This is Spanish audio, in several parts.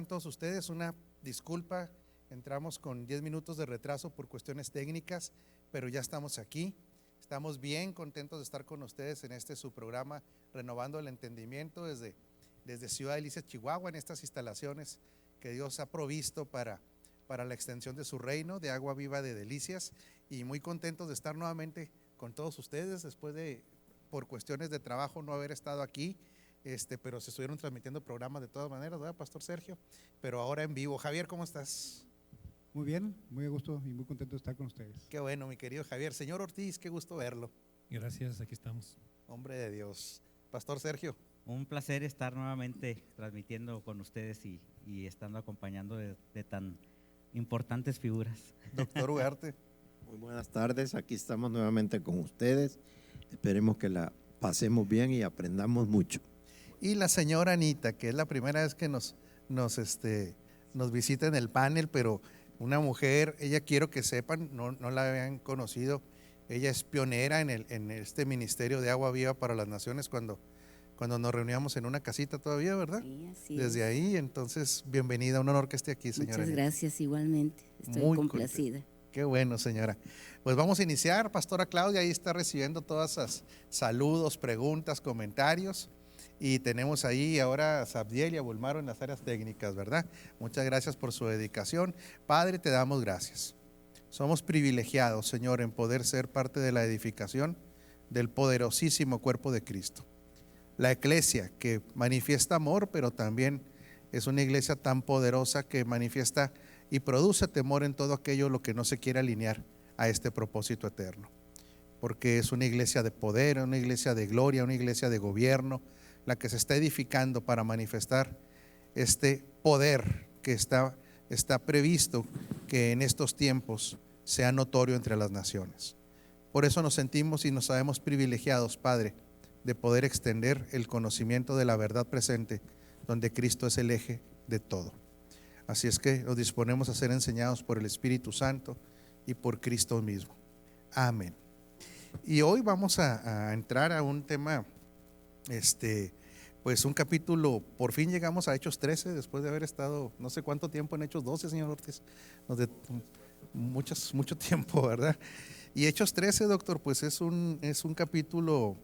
todos ustedes? Una disculpa, entramos con 10 minutos de retraso por cuestiones técnicas, pero ya estamos aquí. Estamos bien contentos de estar con ustedes en su programa Renovando el Entendimiento desde Ciudad Delicias, Chihuahua, en estas instalaciones que Dios ha provisto para la extensión de su reino de agua viva de Delicias, y muy contentos de estar nuevamente con todos ustedes después de, por cuestiones de trabajo, no haber estado aquí. Pero se estuvieron transmitiendo programas de todas maneras, ¿verdad, Pastor Sergio? Pero ahora en vivo. Javier, ¿cómo estás? Muy bien, muy a gusto y muy contento de estar con ustedes. Qué bueno, mi querido Javier. Señor Ortiz, qué gusto verlo. Gracias, aquí estamos. Hombre de Dios. Pastor Sergio. Un placer estar nuevamente transmitiendo con ustedes y estando acompañando de tan importantes figuras. Doctor Ugarte. Muy buenas tardes, aquí estamos nuevamente con ustedes. Esperemos que la pasemos bien y aprendamos mucho. Y la señora Anita, que es la primera vez que nos visita en el panel, pero una mujer, ella, quiero que sepan, no la habían conocido, ella es pionera en este ministerio de agua viva para las naciones cuando nos reuníamos en una casita todavía, ¿verdad? Sí, así Desde es. ahí, entonces, bienvenida, un honor que esté aquí, señora. Muchas Anita. gracias, igualmente, estoy Muy complacida. Qué bueno, señora. Pues vamos a iniciar. Pastora Claudia ahí está recibiendo todas esas saludos, preguntas, comentarios. Y tenemos ahí ahora a Sabdiel y a Bulmaro en las áreas técnicas, ¿verdad? Muchas gracias por su dedicación. Padre, te damos gracias. Somos privilegiados, Señor, en poder ser parte de la edificación del poderosísimo cuerpo de Cristo. La iglesia que manifiesta amor, pero también es una iglesia tan poderosa que manifiesta y produce temor en todo aquello lo que no se quiere alinear a este propósito eterno. Porque es una iglesia de poder, una iglesia de gloria, una iglesia de gobierno, la que se está edificando para manifestar este poder que está previsto que en estos tiempos sea notorio entre las naciones. Por eso nos sentimos y nos sabemos privilegiados, Padre, de poder extender el conocimiento de la verdad presente, donde Cristo es el eje de todo. Así es que nos disponemos a ser enseñados por el Espíritu Santo y por Cristo mismo. Amén. Y hoy vamos a entrar a un tema, pues un capítulo, por fin llegamos a Hechos 13, después de haber estado no sé cuánto tiempo en Hechos 12, señor Ortiz, mucho tiempo, ¿verdad? Y Hechos 13, doctor, pues es un capítulo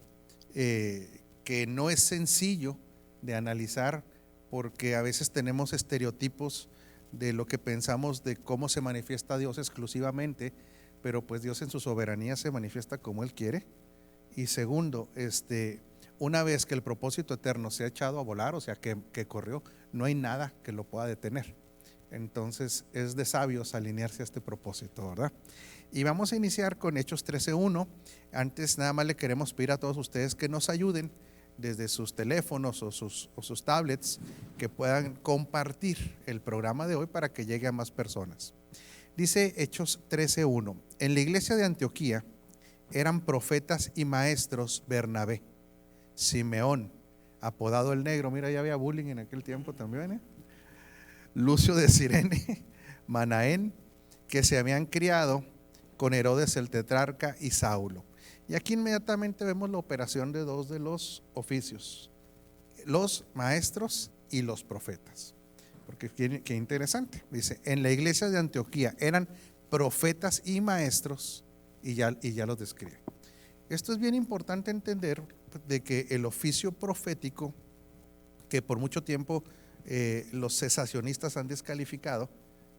que no es sencillo de analizar, porque a veces tenemos estereotipos de lo que pensamos de cómo se manifiesta Dios exclusivamente, pero pues Dios en su soberanía se manifiesta como Él quiere. Y segundo, una vez que el propósito eterno se ha echado a volar, o sea que corrió, no hay nada que lo pueda detener. Entonces es de sabios alinearse a este propósito, ¿verdad? Y vamos a iniciar con Hechos 13:1. Antes nada más le queremos pedir a todos ustedes que nos ayuden desde sus teléfonos o sus tablets, que puedan compartir el programa de hoy para que llegue a más personas. Dice Hechos 13:1: en la iglesia de Antioquía eran profetas y maestros Bernabé, Simeón, apodado el Negro, mira, ya había bullying en aquel tiempo también, Lucio de Cirene, Manaén, que se habían criado con Herodes el tetrarca, y Saulo. Y aquí inmediatamente vemos la operación de dos de los oficios, los maestros y los profetas. Porque qué interesante, dice, en la iglesia de Antioquía eran profetas y maestros, y ya los describe. Esto es bien importante entender, de que el oficio profético, que por mucho tiempo los cesacionistas han descalificado,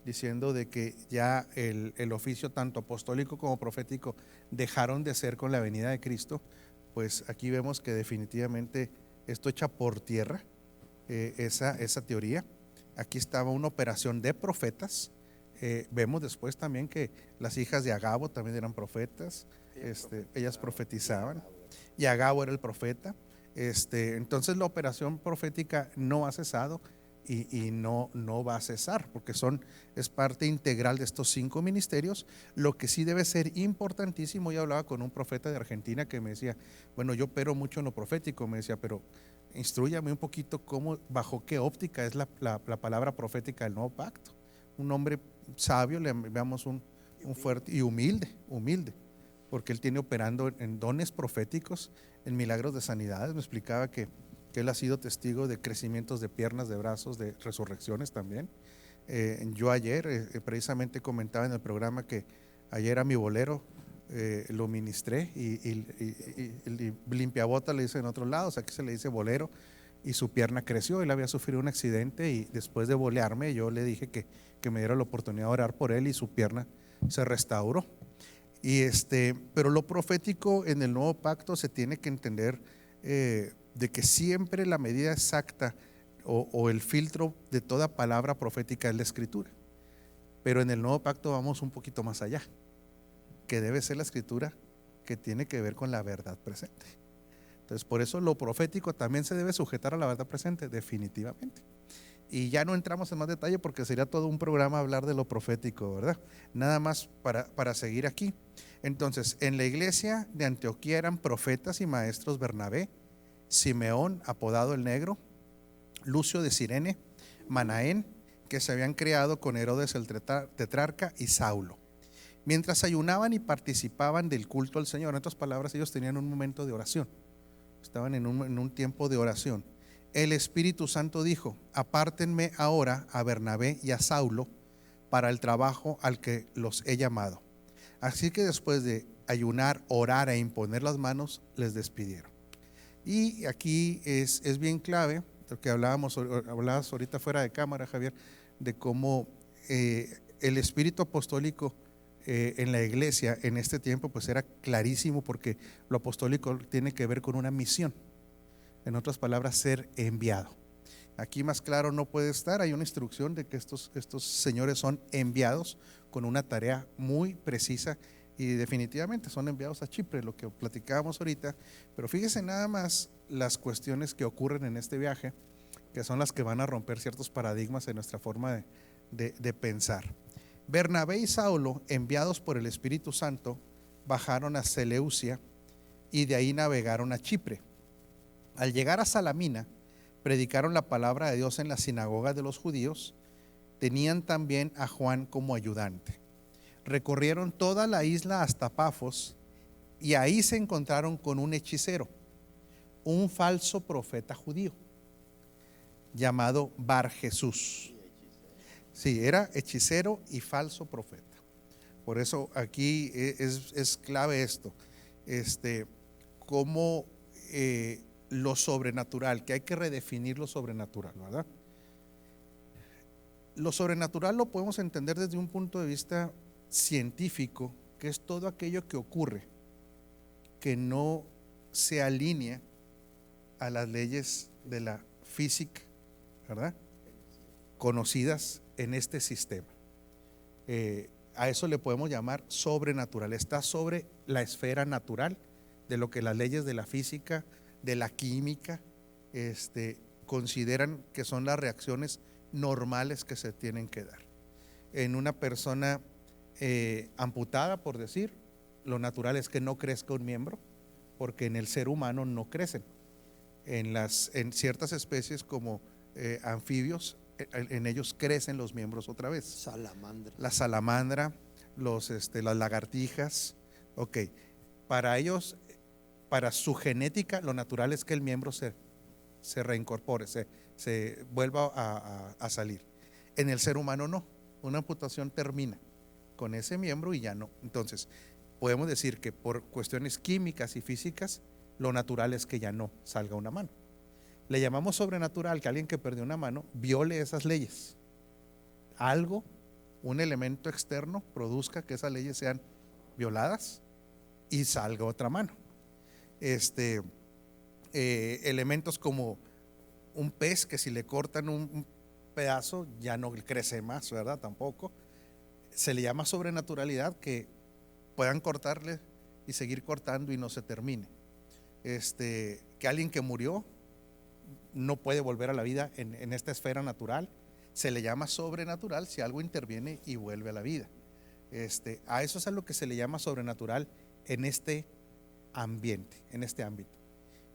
diciendo de que ya el oficio tanto apostólico como profético dejaron de ser con la venida de Cristo, pues aquí vemos que definitivamente esto echa por tierra esa teoría. Aquí estaba una operación de profetas. Vemos después también que las hijas de Agabo también eran profetas, ellas profetizaban, y Agabo era el profeta. Entonces la operación profética no ha cesado y no va a cesar, porque es parte integral de estos 5 ministerios. Lo que sí debe ser importantísimo, yo hablaba con un profeta de Argentina que me decía, bueno, yo opero mucho en lo profético, me decía, pero instrúyame un poquito bajo qué óptica es la palabra profética del nuevo pacto. Un hombre sabio, le veamos un fuerte y humilde, porque él tiene operando en dones proféticos, en milagros de sanidades. Me explicaba que que él ha sido testigo de crecimientos de piernas, de brazos, de resurrecciones también. Yo ayer precisamente comentaba en el programa que ayer a mi bolero lo ministré y limpiabota le dice en otros lados, aquí se le dice bolero, y su pierna creció. Él había sufrido un accidente y después de bolearme yo le dije que me diera la oportunidad de orar por él y su pierna se restauró. Pero lo profético en el nuevo pacto se tiene que entender de que siempre la medida exacta o el filtro de toda palabra profética es la escritura. Pero en el nuevo pacto vamos un poquito más allá, que debe ser la escritura que tiene que ver con la verdad presente. Entonces, por eso lo profético también se debe sujetar a la verdad presente, definitivamente. Y ya no entramos en más detalle porque sería todo un programa hablar de lo profético, ¿verdad? Nada más para seguir aquí. Entonces, en la iglesia de Antioquía eran profetas y maestros Bernabé, Simeón, apodado el Negro, Lucio de Cirene, Manaén, que se habían creado con Herodes el tetrarca, y Saulo. Mientras ayunaban y participaban del culto al Señor, en otras palabras, ellos tenían un momento de oración, estaban en un tiempo de oración. El Espíritu Santo dijo: apártenme ahora a Bernabé y a Saulo para el trabajo al que los he llamado. Así que después de ayunar, orar e imponer las manos, les despidieron. Y aquí es bien clave, lo que hablabas ahorita fuera de cámara, Javier, de cómo el espíritu apostólico en la iglesia en este tiempo pues era clarísimo, porque lo apostólico tiene que ver con una misión, en otras palabras, ser enviado. Aquí más claro no puede estar. Hay una instrucción de que estos señores son enviados con una tarea muy precisa, y definitivamente son enviados a Chipre, lo que platicábamos ahorita. Pero fíjese nada más las cuestiones que ocurren en este viaje, que son las que van a romper ciertos paradigmas en nuestra forma de pensar. Bernabé y Saulo, enviados por el Espíritu Santo, bajaron a Seleucia y de ahí navegaron a Chipre. Al llegar a Salamina, predicaron la palabra de Dios en la sinagoga de los judíos. Tenían también a Juan como ayudante. Recorrieron toda la isla hasta Pafos, y ahí se encontraron con un hechicero, un falso profeta judío llamado Bar Jesús. Sí, era hechicero y falso profeta. Por eso aquí es clave esto, cómo lo sobrenatural, que hay que redefinir lo sobrenatural, ¿verdad? Lo sobrenatural lo podemos entender desde un punto de vista científico, que es todo aquello que ocurre que no se alinea a las leyes de la física, ¿verdad?, conocidas en este sistema. A eso le podemos llamar sobrenatural. Está sobre la esfera natural de lo que las leyes de la física, de la química, consideran que son las reacciones normales que se tienen que dar. En una persona amputada, por decir, lo natural es que no crezca un miembro, porque en el ser humano no crecen. En ciertas especies como anfibios, en ellos crecen los miembros otra vez. Salamandra. La salamandra, las lagartijas. Ok, para ellos, para su genética, lo natural es que el miembro se reincorpore, se vuelva a salir. En el ser humano no, una amputación termina con ese miembro y ya no. Entonces, podemos decir que por cuestiones químicas y físicas, lo natural es que ya no salga una mano. Le llamamos sobrenatural que alguien que perdió una mano viole esas leyes. Algo, un elemento externo, produzca que esas leyes sean violadas y salga otra mano. Elementos como un pez que si le cortan un pedazo ya no crece más, ¿verdad? Tampoco. Se le llama sobrenaturalidad que puedan cortarle y seguir cortando y no se termine. Que alguien que murió no puede volver a la vida en esta esfera natural, se le llama sobrenatural si algo interviene y vuelve a la vida. A eso es a lo que se le llama sobrenatural en este ambiente, en este ámbito.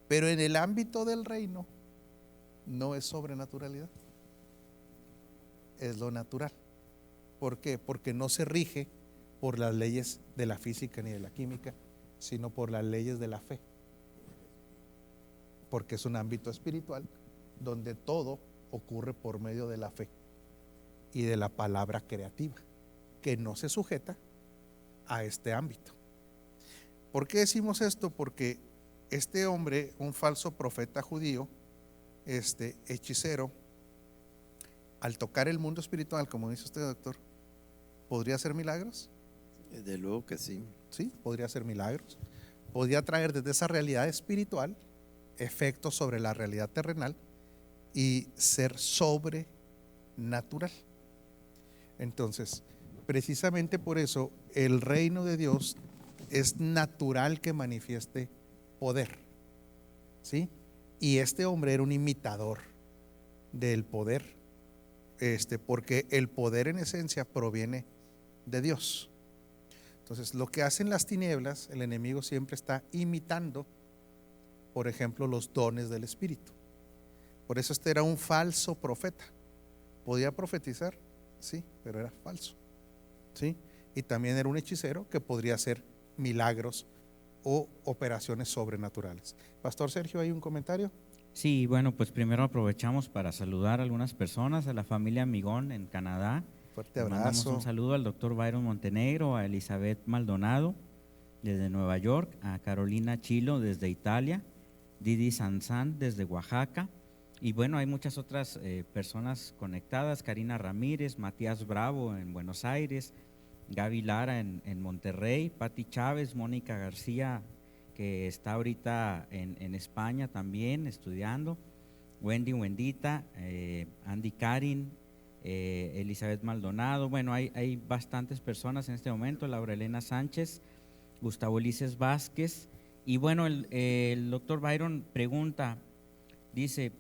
Pero en el ámbito del reino no es sobrenaturalidad, es lo natural. ¿Por qué? Porque no se rige por las leyes de la física ni de la química, sino por las leyes de la fe. porque es un ámbito espiritual donde todo ocurre por medio de la fe y de la palabra creativa, que no se sujeta a este ámbito. ¿Por qué decimos esto? Porque este hombre, un falso profeta judío, hechicero, al tocar el mundo espiritual, como dice usted, doctor, ¿podría hacer milagros? Desde luego que sí. Sí, podría hacer milagros. Podría traer desde esa realidad espiritual efectos sobre la realidad terrenal y ser sobrenatural. Entonces, precisamente por eso el reino de Dios es natural que manifieste poder, ¿sí? Y este hombre era un imitador del poder, porque el poder en esencia proviene de Dios. Entonces, lo que hacen las tinieblas, el enemigo siempre está imitando, por ejemplo, los dones del Espíritu. Por eso era un falso profeta. Podía profetizar, sí, pero era falso, ¿sí? Y también era un hechicero que podría hacer milagros o operaciones sobrenaturales. Pastor Sergio, ¿hay un comentario? Sí, bueno, pues primero aprovechamos para saludar a algunas personas, a la familia Amigón en Canadá. Fuerte Le mandamos abrazo. un saludo al doctor Byron Montenegro, a Elizabeth Maldonado desde Nueva York, a Carolina Chilo desde Italia, Didi Sanzán desde Oaxaca. Y bueno, hay muchas otras personas conectadas, Karina Ramírez, Matías Bravo en Buenos Aires, Gaby Lara en Monterrey, Pati Chávez, Mónica García, que está ahorita en España también estudiando, Wendy Wendita, Andy Karin, Elizabeth Maldonado. Bueno, hay bastantes personas en este momento, Laura Elena Sánchez, Gustavo Ulises Vázquez. Y bueno, el doctor Byron pregunta, dice,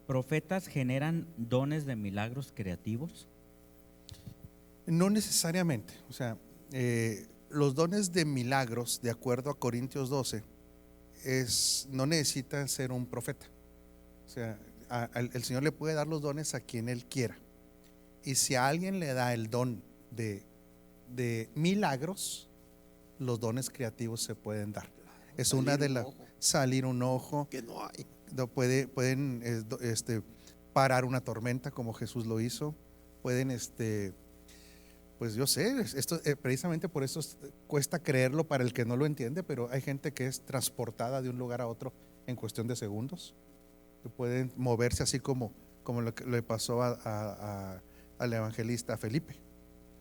¿profetas generan dones de milagros creativos? No necesariamente, o sea, los dones de milagros, de acuerdo a Corintios 12, no necesitan ser un profeta. O sea, el Señor le puede dar los dones a quien Él quiera. Y si a alguien le da el don de milagros, los dones creativos se pueden dar. Es una de las, salir un ojo, Que no hay. pueden parar una tormenta como Jesús lo hizo, pueden pues yo sé, esto precisamente por eso cuesta creerlo para el que no lo entiende, pero hay gente que es transportada de un lugar a otro en cuestión de segundos, que pueden moverse así como lo que le pasó al evangelista Felipe,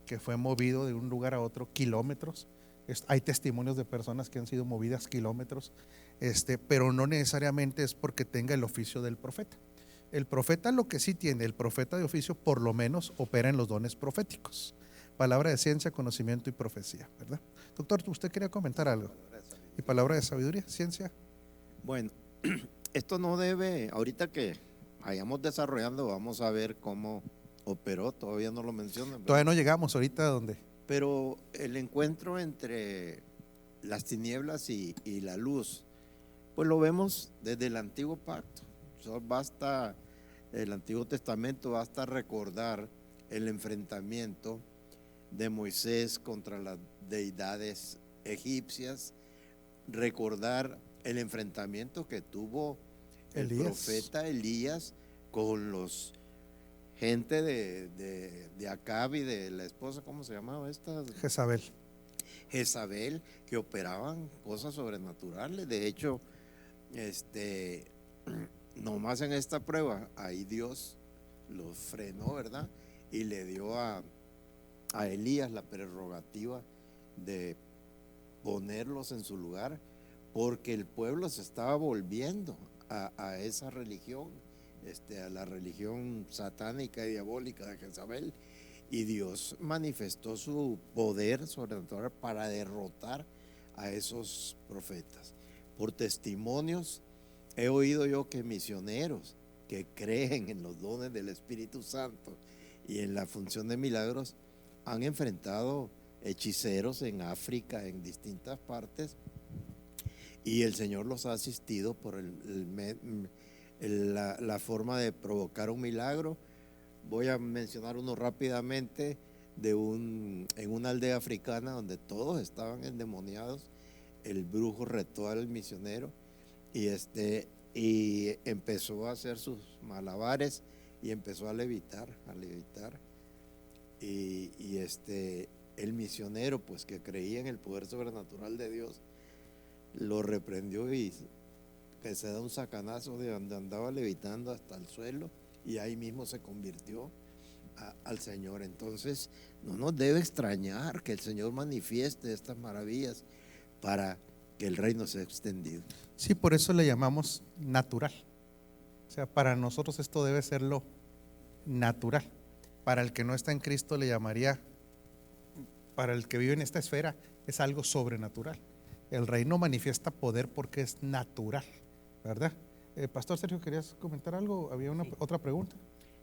que fue movido de un lugar a otro kilómetros. Hay testimonios de personas que han sido movidas kilómetros, pero no necesariamente es porque tenga el oficio del profeta. El profeta, lo que sí tiene, el profeta de oficio, por lo menos opera en los dones proféticos. Palabra de ciencia, conocimiento y profecía, ¿verdad? Doctor, ¿usted quería comentar algo? ¿Y palabra de sabiduría, ciencia? Bueno, esto no debe, ahorita que vayamos desarrollando, vamos a ver cómo operó, todavía no lo mencionan, ¿verdad? Todavía no llegamos ahorita a donde. Pero el encuentro entre las tinieblas y la luz, pues lo vemos desde el Antiguo Pacto. Basta, el Antiguo Testamento, basta recordar el enfrentamiento de Moisés contra las deidades egipcias, recordar el enfrentamiento que tuvo el profeta Elías con los gente de Acab y de la esposa, ¿cómo se llamaba esta? Jezabel, que operaban cosas sobrenaturales. De hecho, nomás en esta prueba, ahí Dios los frenó, ¿verdad? Y le dio a Elías la prerrogativa de ponerlos en su lugar, porque el pueblo se estaba volviendo a esa religión, a la religión satánica y diabólica de Jezabel, y Dios manifestó su poder sobrenatural para derrotar a esos profetas. Por testimonios he oído yo que misioneros que creen en los dones del Espíritu Santo y en la función de milagros han enfrentado hechiceros en África, en distintas partes, y el Señor los ha asistido por la forma de provocar un milagro. Voy a mencionar uno rápidamente en una aldea africana donde todos estaban endemoniados. El brujo retó al misionero y y empezó a hacer sus malabares y empezó a levitar. Y el misionero, pues que creía en el poder sobrenatural de Dios, lo reprendió y que se da un sacanazo de donde andaba levitando hasta el suelo, y ahí mismo se convirtió al Señor. Entonces no nos debe extrañar que el Señor manifieste estas maravillas para que el reino sea extendido. Sí, por eso le llamamos natural. O sea, para nosotros esto debe ser lo natural. Para el que no está en Cristo le llamaría, para el que vive en esta esfera, es algo sobrenatural. El reino manifiesta poder porque es natural, ¿verdad? Pastor Sergio, ¿querías comentar algo? ¿Había otra pregunta?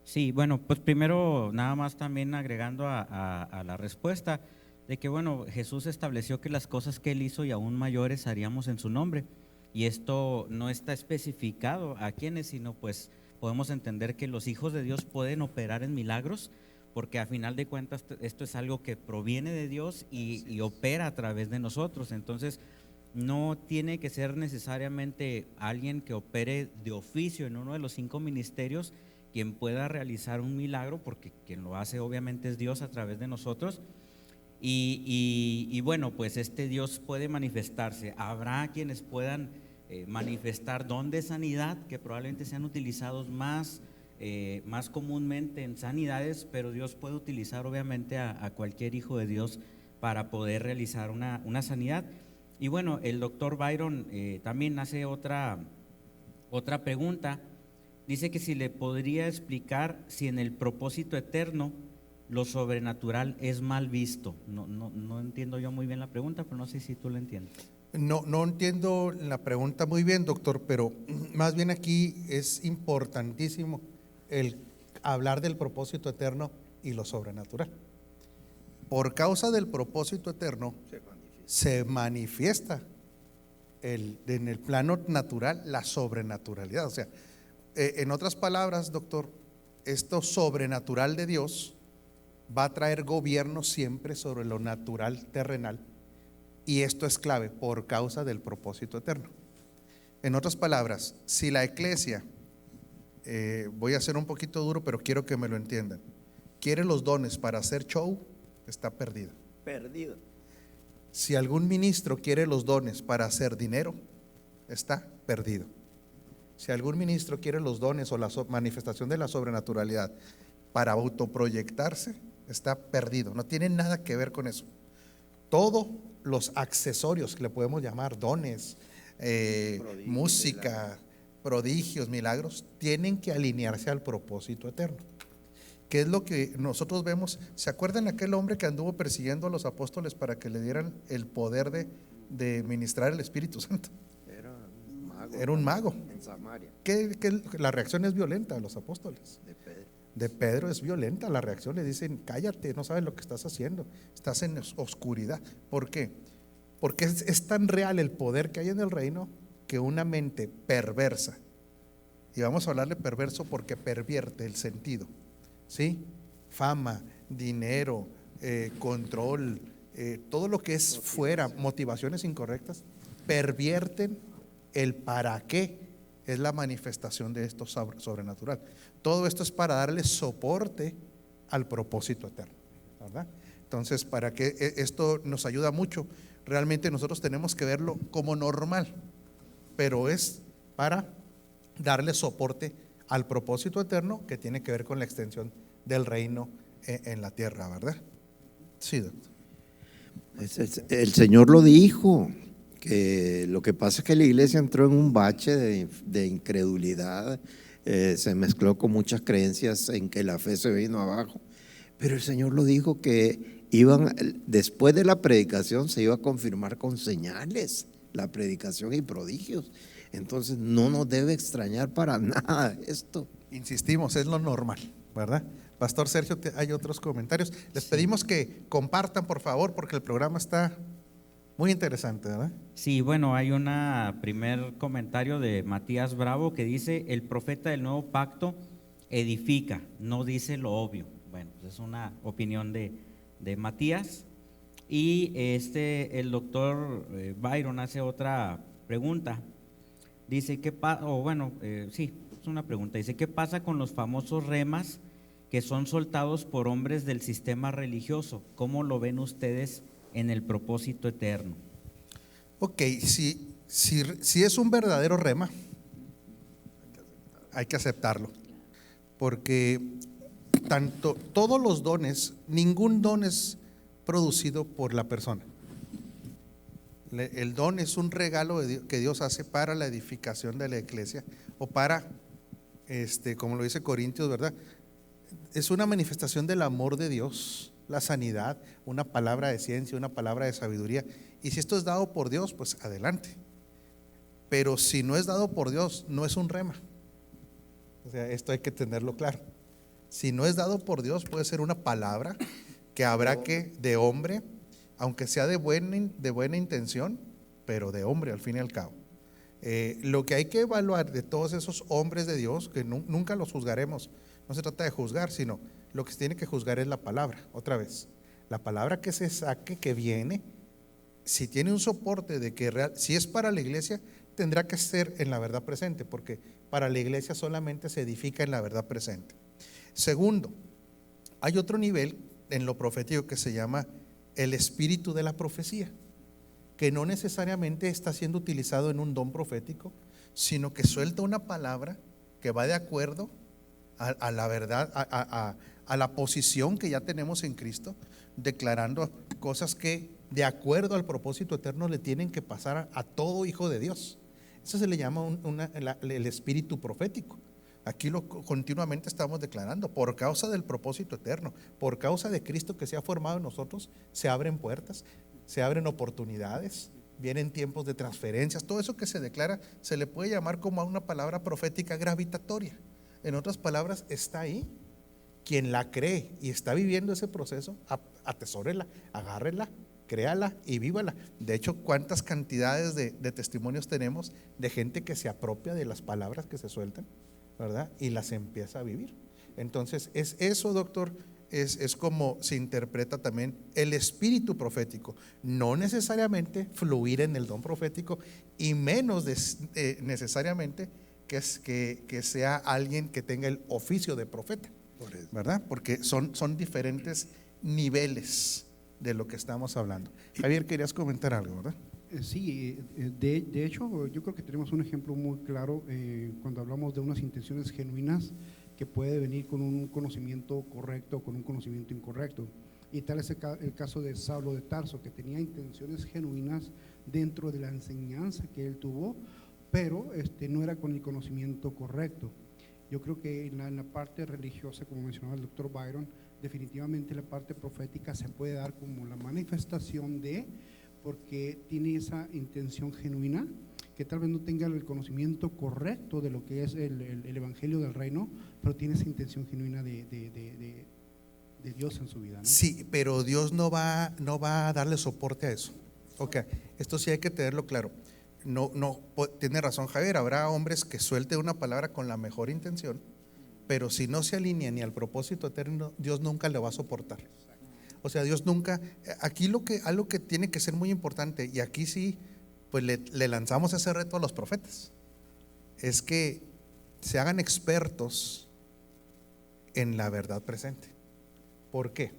Sí, bueno, pues primero nada más también agregando a la respuesta de que bueno, Jesús estableció que las cosas que Él hizo y aún mayores haríamos en su nombre, y esto no está especificado a quiénes, sino pues podemos entender que los hijos de Dios pueden operar en milagros, porque a final de cuentas esto es algo que proviene de Dios y opera a través de nosotros. Entonces no tiene que ser necesariamente alguien que opere de oficio en uno de los 5 ministerios quien pueda realizar un milagro, porque quien lo hace obviamente es Dios a través de nosotros. Y bueno, pues este Dios puede manifestarse. Habrá quienes puedan manifestar don de sanidad, que probablemente sean utilizados más comúnmente en sanidades, pero Dios puede utilizar obviamente a cualquier hijo de Dios para poder realizar una sanidad. Y bueno, el doctor Byron también hace otra pregunta. Dice que si le podría explicar si en el propósito eterno lo sobrenatural es mal visto. No entiendo yo muy bien la pregunta, pero no sé si tú la entiendes. No entiendo la pregunta muy bien, doctor, pero más bien aquí es importantísimo el hablar del propósito eterno y lo sobrenatural. Por causa del propósito eterno se manifiesta en el plano natural la sobrenaturalidad. O sea, en otras palabras, doctor, esto sobrenatural de Dios va a traer gobierno siempre sobre lo natural terrenal, y esto es clave por causa del propósito eterno. En otras palabras, si la iglesia, voy a ser un poquito duro, pero quiero que me lo entiendan, quiere los dones para hacer show, está perdido. Si algún ministro quiere los dones para hacer dinero, está perdido. Si algún ministro quiere los dones o la manifestación de la sobrenaturalidad para autoproyectarse, está perdido. No tiene nada que ver con eso. Todos los accesorios que le podemos llamar dones, música, prodigios, milagros, tienen que alinearse al propósito eterno. ¿Qué es lo que nosotros vemos? ¿Se acuerdan aquel hombre que anduvo persiguiendo a los apóstoles para que le dieran el poder de ministrar el Espíritu Santo? Era un mago. En Samaria. La reacción es violenta de los apóstoles. De Pedro es violenta la reacción. Le dicen: cállate, no sabes lo que estás haciendo, estás en oscuridad. ¿Por qué? Porque es tan real el poder que hay en el reino que una mente perversa, y vamos a hablarle perverso porque pervierte el sentido, ¿sí? Fama, dinero, control, todo lo que es fuera, motivaciones incorrectas, pervierten el para qué es la manifestación de esto sobrenatural. Todo esto es para darle soporte al propósito eterno, ¿verdad? Entonces, para que esto nos ayuda mucho, realmente nosotros tenemos que verlo como normal, pero es para darle soporte al propósito eterno que tiene que ver con la extensión del reino en la tierra, ¿verdad? Sí, doctor. El Señor lo dijo, que lo que pasa es que la iglesia entró en un bache de incredulidad, se mezcló con muchas creencias en que la fe se vino abajo, pero el Señor lo dijo que después de la predicación se iba a confirmar con señales la predicación y prodigios. Entonces no nos debe extrañar para nada esto. Insistimos, es lo normal, ¿verdad? Pastor Sergio, hay otros comentarios. Les pedimos que compartan, por favor, porque el programa está muy interesante, ¿verdad? Sí, bueno, hay un primer comentario de Matías Bravo que dice: el profeta del nuevo pacto edifica, no dice lo obvio. Bueno, pues es una opinión de Matías. Y el doctor Byron hace otra pregunta. Dice, sí, es una pregunta. Dice, ¿qué pasa con los famosos remas que son soltados por hombres del sistema religioso? ¿Cómo lo ven ustedes en el propósito eterno? Ok, si es un verdadero rema, hay que aceptarlo, porque todos los dones, ningún don es producido por la persona. El don es un regalo que Dios hace para la edificación de la iglesia, o para, como lo dice Corintios, ¿verdad? Es una manifestación del amor de Dios, la sanidad, una palabra de ciencia, una palabra de sabiduría. Y si esto es dado por Dios, pues adelante. Pero si no es dado por Dios, no es un rema. O sea, esto hay que tenerlo claro. Si no es dado por Dios, puede ser una palabra que habrá que, de hombre, aunque sea de buena intención, pero de hombre al fin y al cabo. Lo que hay que evaluar de todos esos hombres de Dios, que nunca los juzgaremos, no se trata de juzgar, sino lo que se tiene que juzgar es la palabra. Otra vez, la palabra que se saque, que viene, si tiene un soporte de que si es para la iglesia, tendrá que ser en la verdad presente, porque para la iglesia solamente se edifica en la verdad presente. Segundo, hay otro nivel en lo profético que se llama el espíritu de la profecía, que no necesariamente está siendo utilizado en un don profético, sino que suelta una palabra que va de acuerdo a la verdad, a la posición que ya tenemos en Cristo, declarando cosas que de acuerdo al propósito eterno le tienen que pasar a todo hijo de Dios. Eso se le llama el espíritu profético. Aquí continuamente estamos declarando, por causa del propósito eterno, por causa de Cristo que se ha formado en nosotros, se abren puertas, se abren oportunidades, vienen tiempos de transferencias. Todo eso que se declara se le puede llamar como a una palabra profética gravitatoria. En otras palabras, está ahí. Quien la cree y está viviendo ese proceso, atesórela, agárrela, créala y vívala. De hecho, cuántas cantidades de testimonios tenemos de gente que se apropia de las palabras que se sueltan, ¿verdad? Y las empieza a vivir. Entonces, es eso, doctor, es como se interpreta también el espíritu profético. No necesariamente fluir en el don profético, y menos necesariamente que sea alguien que tenga el oficio de profeta, ¿verdad? Porque son diferentes niveles de lo que estamos hablando. Javier, querías comentar algo, ¿verdad? Sí, de hecho, yo creo que tenemos un ejemplo muy claro cuando hablamos de unas intenciones genuinas que puede venir con un conocimiento correcto o con un conocimiento incorrecto. Y tal es el caso de Saulo de Tarso, que tenía intenciones genuinas dentro de la enseñanza que él tuvo, pero no era con el conocimiento correcto. Yo creo que en la parte religiosa, como mencionaba el doctor Byron, definitivamente la parte profética se puede dar como la manifestación de, porque tiene esa intención genuina, que tal vez no tenga el conocimiento correcto de lo que es el evangelio del reino, pero tiene esa intención genuina de Dios en su vida, ¿no? Sí, pero Dios no va a darle soporte a eso. Ok, esto sí hay que tenerlo claro. No, tiene razón Javier, habrá hombres que suelten una palabra con la mejor intención, pero si no se alinea ni al propósito eterno, Dios nunca le va a soportar. O sea, Dios nunca, aquí algo que tiene que ser muy importante, y aquí sí, pues le lanzamos ese reto a los profetas, es que se hagan expertos en la verdad presente. ¿Por qué?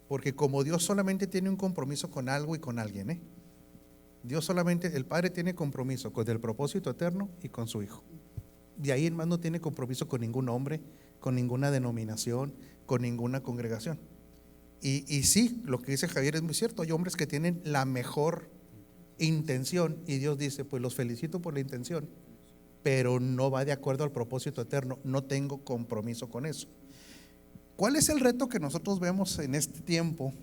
Porque como Dios solamente tiene un compromiso con algo y con alguien, Dios solamente, el Padre tiene compromiso con el propósito eterno y con su Hijo. De ahí en más no tiene compromiso con ningún hombre, con ninguna denominación, con ninguna congregación. Y sí, lo que dice Javier es muy cierto. Hay hombres que tienen la mejor intención y Dios dice, pues los felicito por la intención, pero no va de acuerdo al propósito eterno, no tengo compromiso con eso. ¿Cuál es el reto que nosotros vemos en este tiempo?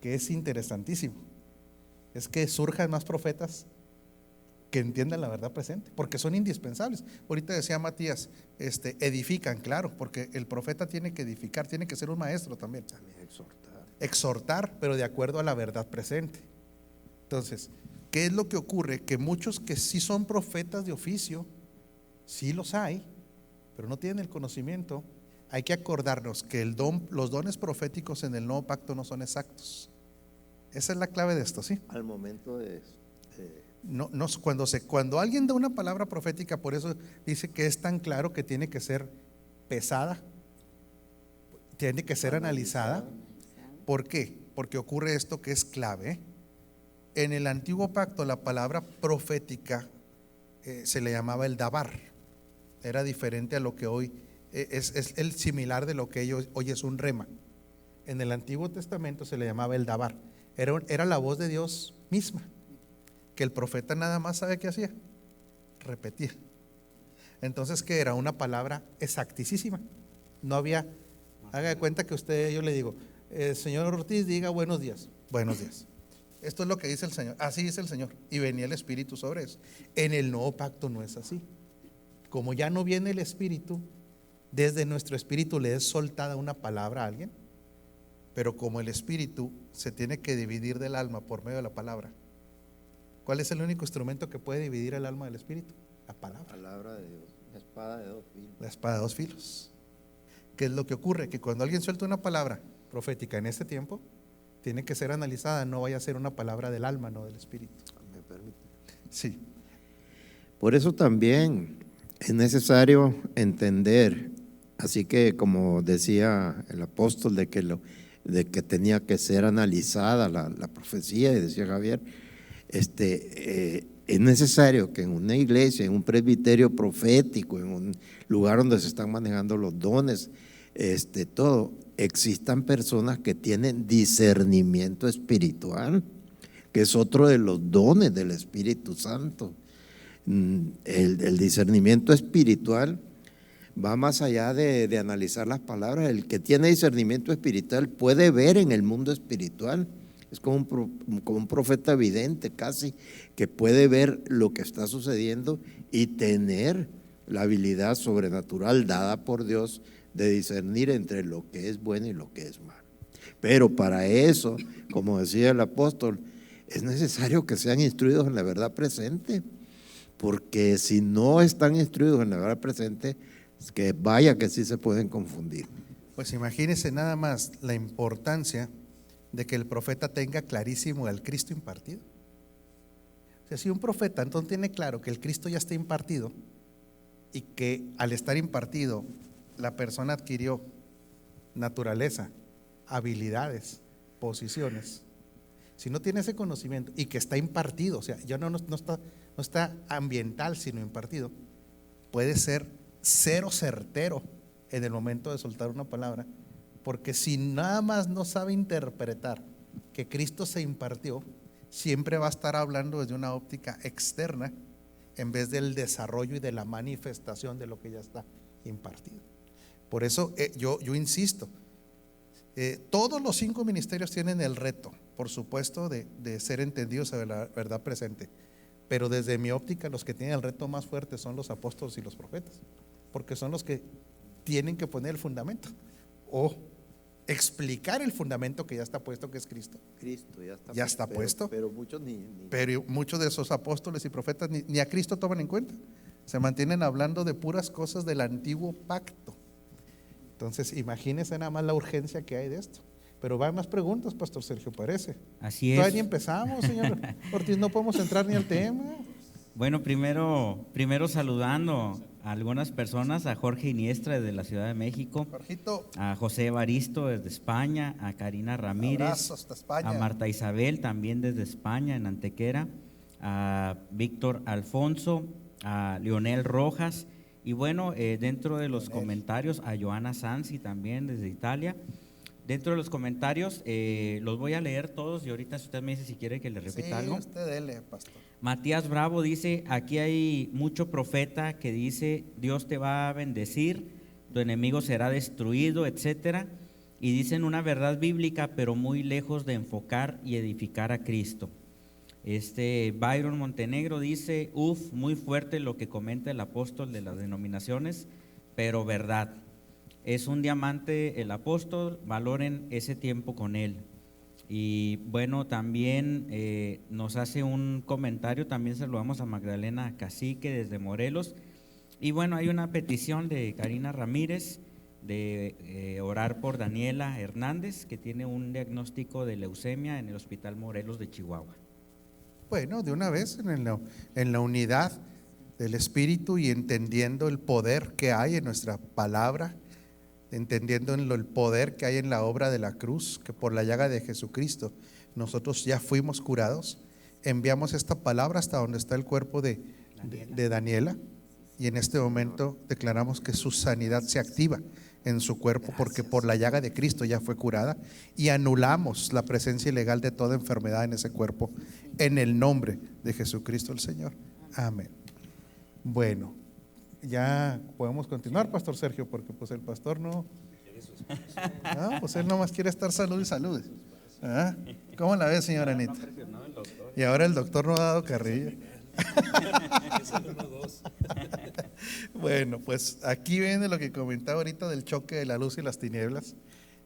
Que es interesantísimo. Es que surjan más profetas que entiendan la verdad presente, porque son indispensables. Ahorita decía Matías, edifican, claro, porque el profeta tiene que edificar, tiene que ser un maestro también. También Exhortar, pero de acuerdo a la verdad presente. Entonces, ¿qué es lo que ocurre? Que muchos que sí son profetas de oficio, sí los hay, pero no tienen el conocimiento. Hay que acordarnos que los dones proféticos en el nuevo pacto no son exactos. Esa es la clave de esto, ¿sí? Al momento de Cuando alguien da una palabra profética, por eso dice que es tan claro que tiene que ser pesada, tiene que ser analizada. ¿Por qué? Porque ocurre esto que es clave. En el antiguo pacto la palabra profética se le llamaba el dabar. Era diferente a lo que hoy es el similar de lo que hoy es un rema. En el Antiguo Testamento se le llamaba el dabar. Era la voz de Dios misma, que el profeta nada más sabe qué hacía, repetir. Entonces, que era una palabra exactísima. No había, haga de cuenta que yo le digo, señor Ortiz, diga buenos días. Buenos días. Esto es lo que dice el Señor. Así dice el Señor. Y venía el Espíritu sobre eso. En el nuevo pacto no es así. Como ya no viene el Espíritu, desde nuestro espíritu le es soltada una palabra a alguien, pero como el Espíritu se tiene que dividir del alma por medio de la palabra, ¿cuál es el único instrumento que puede dividir el alma del Espíritu? La palabra. Palabra de Dios, la espada de dos filos. La espada de dos filos. ¿Qué es lo que ocurre? Que cuando alguien suelta una palabra profética en este tiempo, tiene que ser analizada, no vaya a ser una palabra del alma, no del Espíritu. ¿Me permite? Sí. Por eso también es necesario entender, así que como decía el apóstol, de que tenía que ser analizada la profecía, y decía Javier, es necesario que en una iglesia, en un presbiterio profético, en un lugar donde se están manejando los dones, todo, existan personas que tienen discernimiento espiritual, que es otro de los dones del Espíritu Santo. El discernimiento espiritual va más allá de analizar las palabras. El que tiene discernimiento espiritual puede ver en el mundo espiritual. Es como un profeta vidente casi, que puede ver lo que está sucediendo y tener la habilidad sobrenatural dada por Dios de discernir entre lo que es bueno y lo que es malo. Pero para eso, como decía el apóstol, es necesario que sean instruidos en la verdad presente, porque si no están instruidos en la verdad presente, es que vaya que sí se pueden confundir. Pues imagínense nada más la importancia de que el profeta tenga clarísimo el Cristo impartido. O sea, si un profeta entonces tiene claro que el Cristo ya está impartido y que al estar impartido la persona adquirió naturaleza, habilidades, posiciones, si no tiene ese conocimiento y que está impartido, o sea, ya no está ambiental sino impartido, puede ser cero certero en el momento de soltar una palabra, porque si nada más no sabe interpretar que Cristo se impartió, siempre va a estar hablando desde una óptica externa en vez del desarrollo y de la manifestación de lo que ya está impartido. Por eso yo insisto, todos los 5 ministerios tienen el reto, por supuesto, de ser entendidos de la verdad presente, pero desde mi óptica los que tienen el reto más fuerte son los apóstoles y los profetas, porque son los que tienen que poner el fundamento o explicar el fundamento que ya está puesto, que es Cristo. Cristo ya está puesto, pero muchos pero muchos de esos apóstoles y profetas ni a Cristo toman en cuenta, se mantienen hablando de puras cosas del antiguo pacto. Entonces imagínense nada más la urgencia que hay de esto. Pero van más preguntas, Pastor Sergio, parece. Así es. Todavía ni empezamos, señor Ortiz, no podemos entrar ni al tema. Bueno, primero saludando a algunas personas, a Jorge Iniestra desde la Ciudad de México, Jorgito, a José Evaristo desde España, a Karina Ramírez, abrazo hasta España. a Marta Isabel también desde España, en Antequera, a Víctor Alfonso, a Leonel Rojas, y bueno, dentro de los comentarios a Joana Sansi también desde Italia. Dentro de los comentarios los voy a leer todos y ahorita si usted me dice si quiere que le repita algo. Usted dele, pastor. Matías Bravo dice, aquí hay mucho profeta que dice, Dios te va a bendecir, tu enemigo será destruido, etcétera, y dicen una verdad bíblica, pero muy lejos de enfocar y edificar a Cristo. Byron Montenegro dice, muy fuerte lo que comenta el apóstol de las denominaciones, pero verdad. Es un diamante el apóstol, valoren ese tiempo con él. Y bueno, también nos hace un comentario, también saludamos a Magdalena Cacique desde Morelos. Y bueno, hay una petición de Karina Ramírez de orar por Daniela Hernández, que tiene un diagnóstico de leucemia en el Hospital Morelos de Chihuahua. Bueno, de una vez en la unidad del Espíritu y entendiendo el poder que hay en nuestra palabra, entendiendo el poder que hay en la obra de la cruz, que por la llaga de Jesucristo nosotros ya fuimos curados. Enviamos esta palabra hasta donde está el cuerpo de Daniela, y en este momento declaramos que su sanidad se activa en su cuerpo porque por la llaga de Cristo ya fue curada, y anulamos la presencia ilegal de toda enfermedad en ese cuerpo en el nombre de Jesucristo el Señor. Amén. Bueno, ya podemos continuar, Pastor Sergio, porque pues el pastor no, pues él nomás quiere estar salud y salud. ¿Ah? ¿Cómo la ve, señora Anita? Y ahora el doctor no ha dado carrilla. Bueno, pues aquí viene lo que comentaba ahorita del choque de la luz y las tinieblas,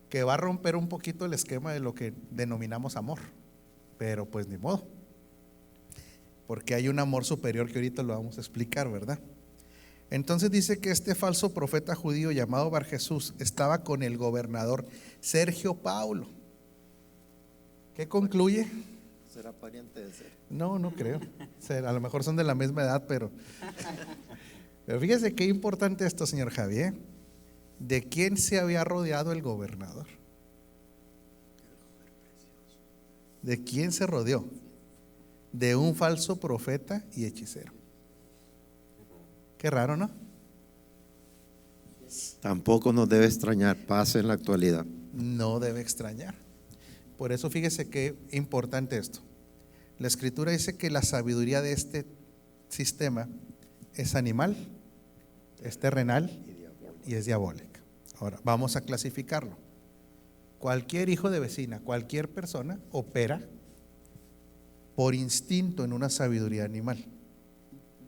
que va a romper un poquito el esquema de lo que denominamos amor, pero pues ni modo, porque hay un amor superior que ahorita lo vamos a explicar, ¿verdad? Entonces dice que este falso profeta judío llamado Bar Jesús estaba con el gobernador Sergio Paulo. ¿Qué concluye? ¿Será pariente de Sergio? No, no creo. A lo mejor son de la misma edad, pero fíjese qué importante esto, señor Javier. ¿De quién se había rodeado el gobernador? ¿De quién se rodeó? De un falso profeta y hechicero. Qué raro, ¿no? Tampoco nos debe extrañar, pasa en la actualidad. No debe extrañar. Por eso fíjese qué importante esto. La Escritura dice que la sabiduría de este sistema es animal, es terrenal y es diabólica. Ahora, vamos a clasificarlo. Cualquier hijo de vecina, cualquier persona opera por instinto en una sabiduría animal,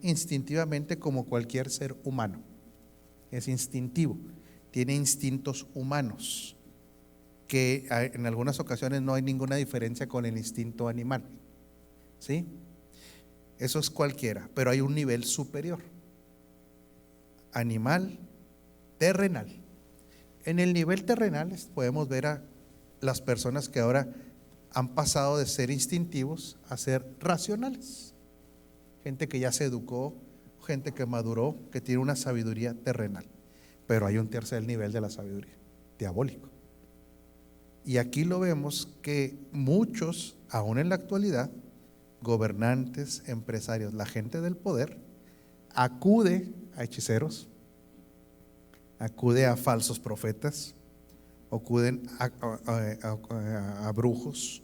instintivamente, como cualquier ser humano. Es instintivo, tiene instintos humanos, que en algunas ocasiones no hay ninguna diferencia con el instinto animal, ¿sí? Eso es cualquiera, pero hay un nivel superior, animal, terrenal. En el nivel terrenal podemos ver a las personas que ahora han pasado de ser instintivos a ser racionales. Gente que ya se educó, gente que maduró, que tiene una sabiduría terrenal. Pero hay un tercer nivel de la sabiduría, diabólico. Y aquí lo vemos que muchos, aún en la actualidad, gobernantes, empresarios, la gente del poder, acude a hechiceros, acude a falsos profetas, acuden a brujos.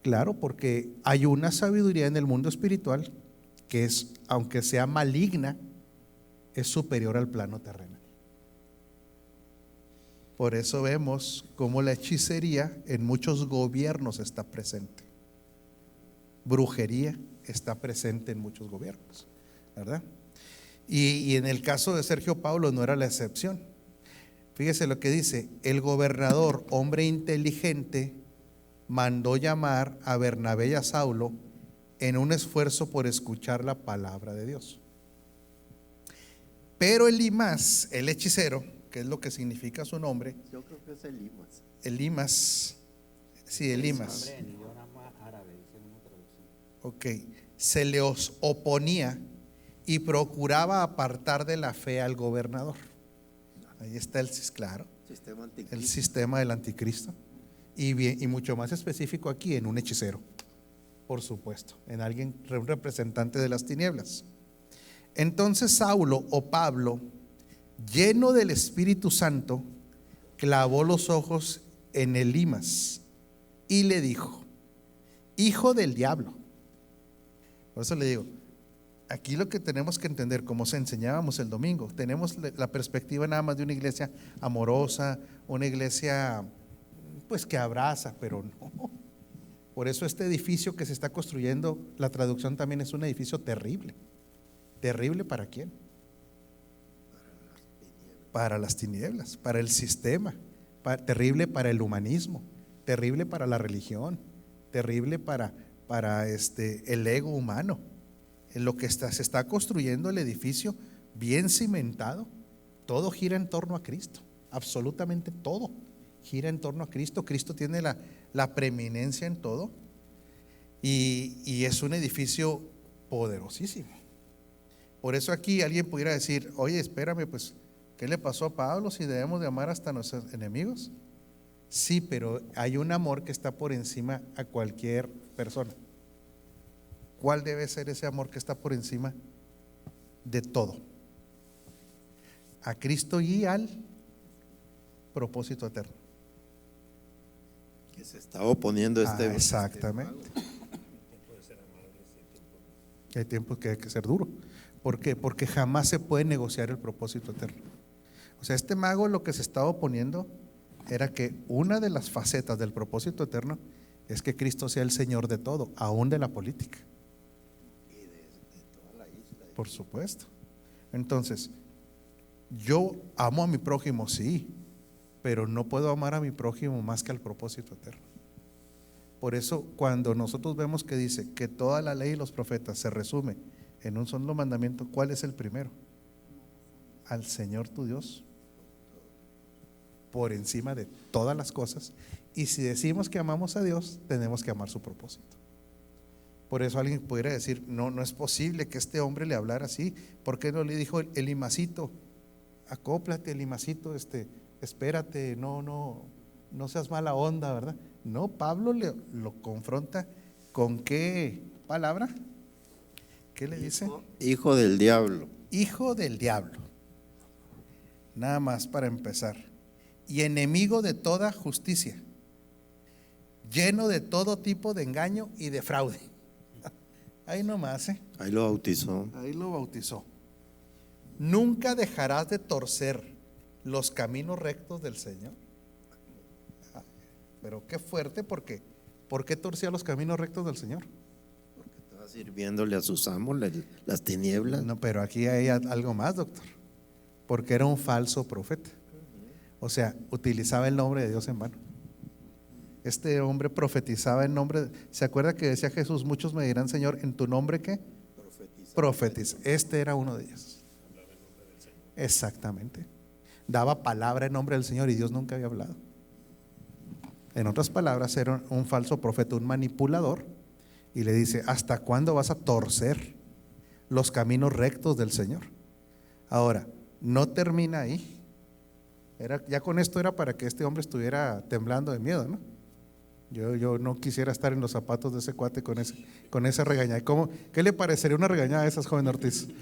Claro, porque hay una sabiduría en el mundo espiritual que es, aunque sea maligna, es superior al plano terrenal. Por eso vemos cómo la hechicería en muchos gobiernos está presente. Brujería está presente en muchos gobiernos, ¿verdad? Y en el caso de Sergio Paulo no era la excepción. Fíjese lo que dice: el gobernador, hombre inteligente, mandó llamar a Bernabé y a Saulo en un esfuerzo por escuchar la palabra de Dios. Pero Elimas, el hechicero, que es lo que significa su nombre. Yo creo que es el Limas. Elimas, sí, Elimas. Ok, se le oponía y procuraba apartar de la fe al gobernador. Ahí está claro, el sistema del anticristo. Y mucho más específico aquí, en un hechicero, por supuesto, en alguien, un representante de las tinieblas. Entonces Saulo o Pablo, lleno del Espíritu Santo, clavó los ojos en Elimas y le dijo: hijo del diablo. Por eso le digo, aquí lo que tenemos que entender, como se enseñábamos el domingo, tenemos la perspectiva nada más de una iglesia amorosa, una iglesia pues que abraza, pero no. Por eso este edificio que se está construyendo, la traducción también es un edificio terrible. ¿Terrible para quién? Para las tinieblas, para el sistema, terrible para el humanismo, terrible para la religión, terrible para el ego humano. En lo que se está construyendo el edificio bien cimentado, todo gira en torno a Cristo, absolutamente todo gira en torno a Cristo. Cristo tiene la preeminencia en todo. Y es un edificio poderosísimo. Por eso aquí alguien pudiera decir, oye, espérame, pues, ¿qué le pasó a Pablo si debemos de amar hasta a nuestros enemigos? Sí, pero hay un amor que está por encima a cualquier persona. ¿Cuál debe ser ese amor que está por encima de todo? A Cristo y al propósito eterno. Que se está oponiendo exactamente. Hay tiempos que hay que ser duro. ¿Por qué? Porque jamás se puede negociar el propósito eterno. O sea, este mago lo que se estaba oponiendo era que una de las facetas del propósito eterno es que Cristo sea el Señor de todo, aún de la política. y de toda la isla. Por supuesto. Entonces, yo amo a mi prójimo, sí, pero no puedo amar a mi prójimo más que al propósito eterno. Por eso, cuando nosotros vemos que dice que toda la ley y los profetas se resume en un solo mandamiento, ¿cuál es el primero? Al Señor tu Dios por encima de todas las cosas. Y si decimos que amamos a Dios, tenemos que amar su propósito. Por eso alguien pudiera decir, no es posible que este hombre le hablara así. ¿Por qué no le dijo Elimacito? Acóplate, Elimacito, espérate, no seas mala onda, ¿verdad? No, Pablo lo confronta con ¿qué palabra? ¿Qué le dice? Hijo del diablo. Hijo del diablo. Nada más para empezar. Y enemigo de toda justicia, lleno de todo tipo de engaño y de fraude. Ahí nomás, Ahí lo bautizó. ahí lo bautizó. Nunca dejarás de torcer los caminos rectos del Señor. Pero qué fuerte, porque ¿por qué torcía los caminos rectos del Señor? Porque estaba sirviéndole a sus amos las tinieblas. No, pero aquí hay algo más, doctor. Porque era un falso profeta. O sea, utilizaba el nombre de Dios en vano. Este hombre profetizaba en nombre. ¿Se acuerda que decía Jesús? Muchos me dirán, Señor, ¿en tu nombre qué? Profetiza. Este era uno de ellos. Exactamente. Daba palabra en nombre del Señor y Dios nunca había hablado. En otras palabras, era un falso profeta, un manipulador. Y le dice, ¿hasta cuándo vas a torcer los caminos rectos del Señor? Ahora, no termina ahí. Ya con esto era para que este hombre estuviera temblando de miedo, ¿no? Yo no quisiera estar en los zapatos de ese cuate con esa regañada. ¿Qué le parecería una regañada a esas, joven Ortiz? Ya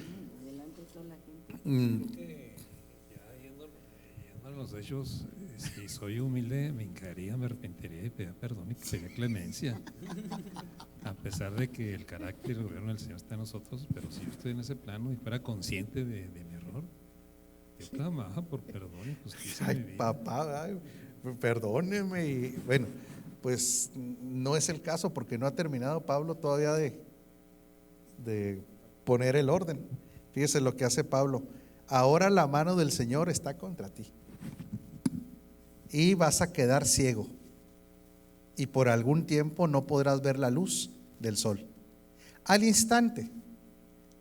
yendo a los hechos, si soy humilde, me hincaría, me arrepentiría y pediría perdón y pediría clemencia. A pesar de que el carácter y el gobierno del Señor está en nosotros, pero si yo estoy en ese plano y fuera consciente de mi error, yo clamaba por perdón y justicia en mi Ay, vida. papá, perdóneme. Y bueno, pues no es el caso, porque no ha terminado Pablo todavía de poner el orden. Fíjese lo que hace Pablo. Ahora la mano del Señor está contra ti y vas a quedar ciego, y por algún tiempo no podrás ver la luz del sol. Al instante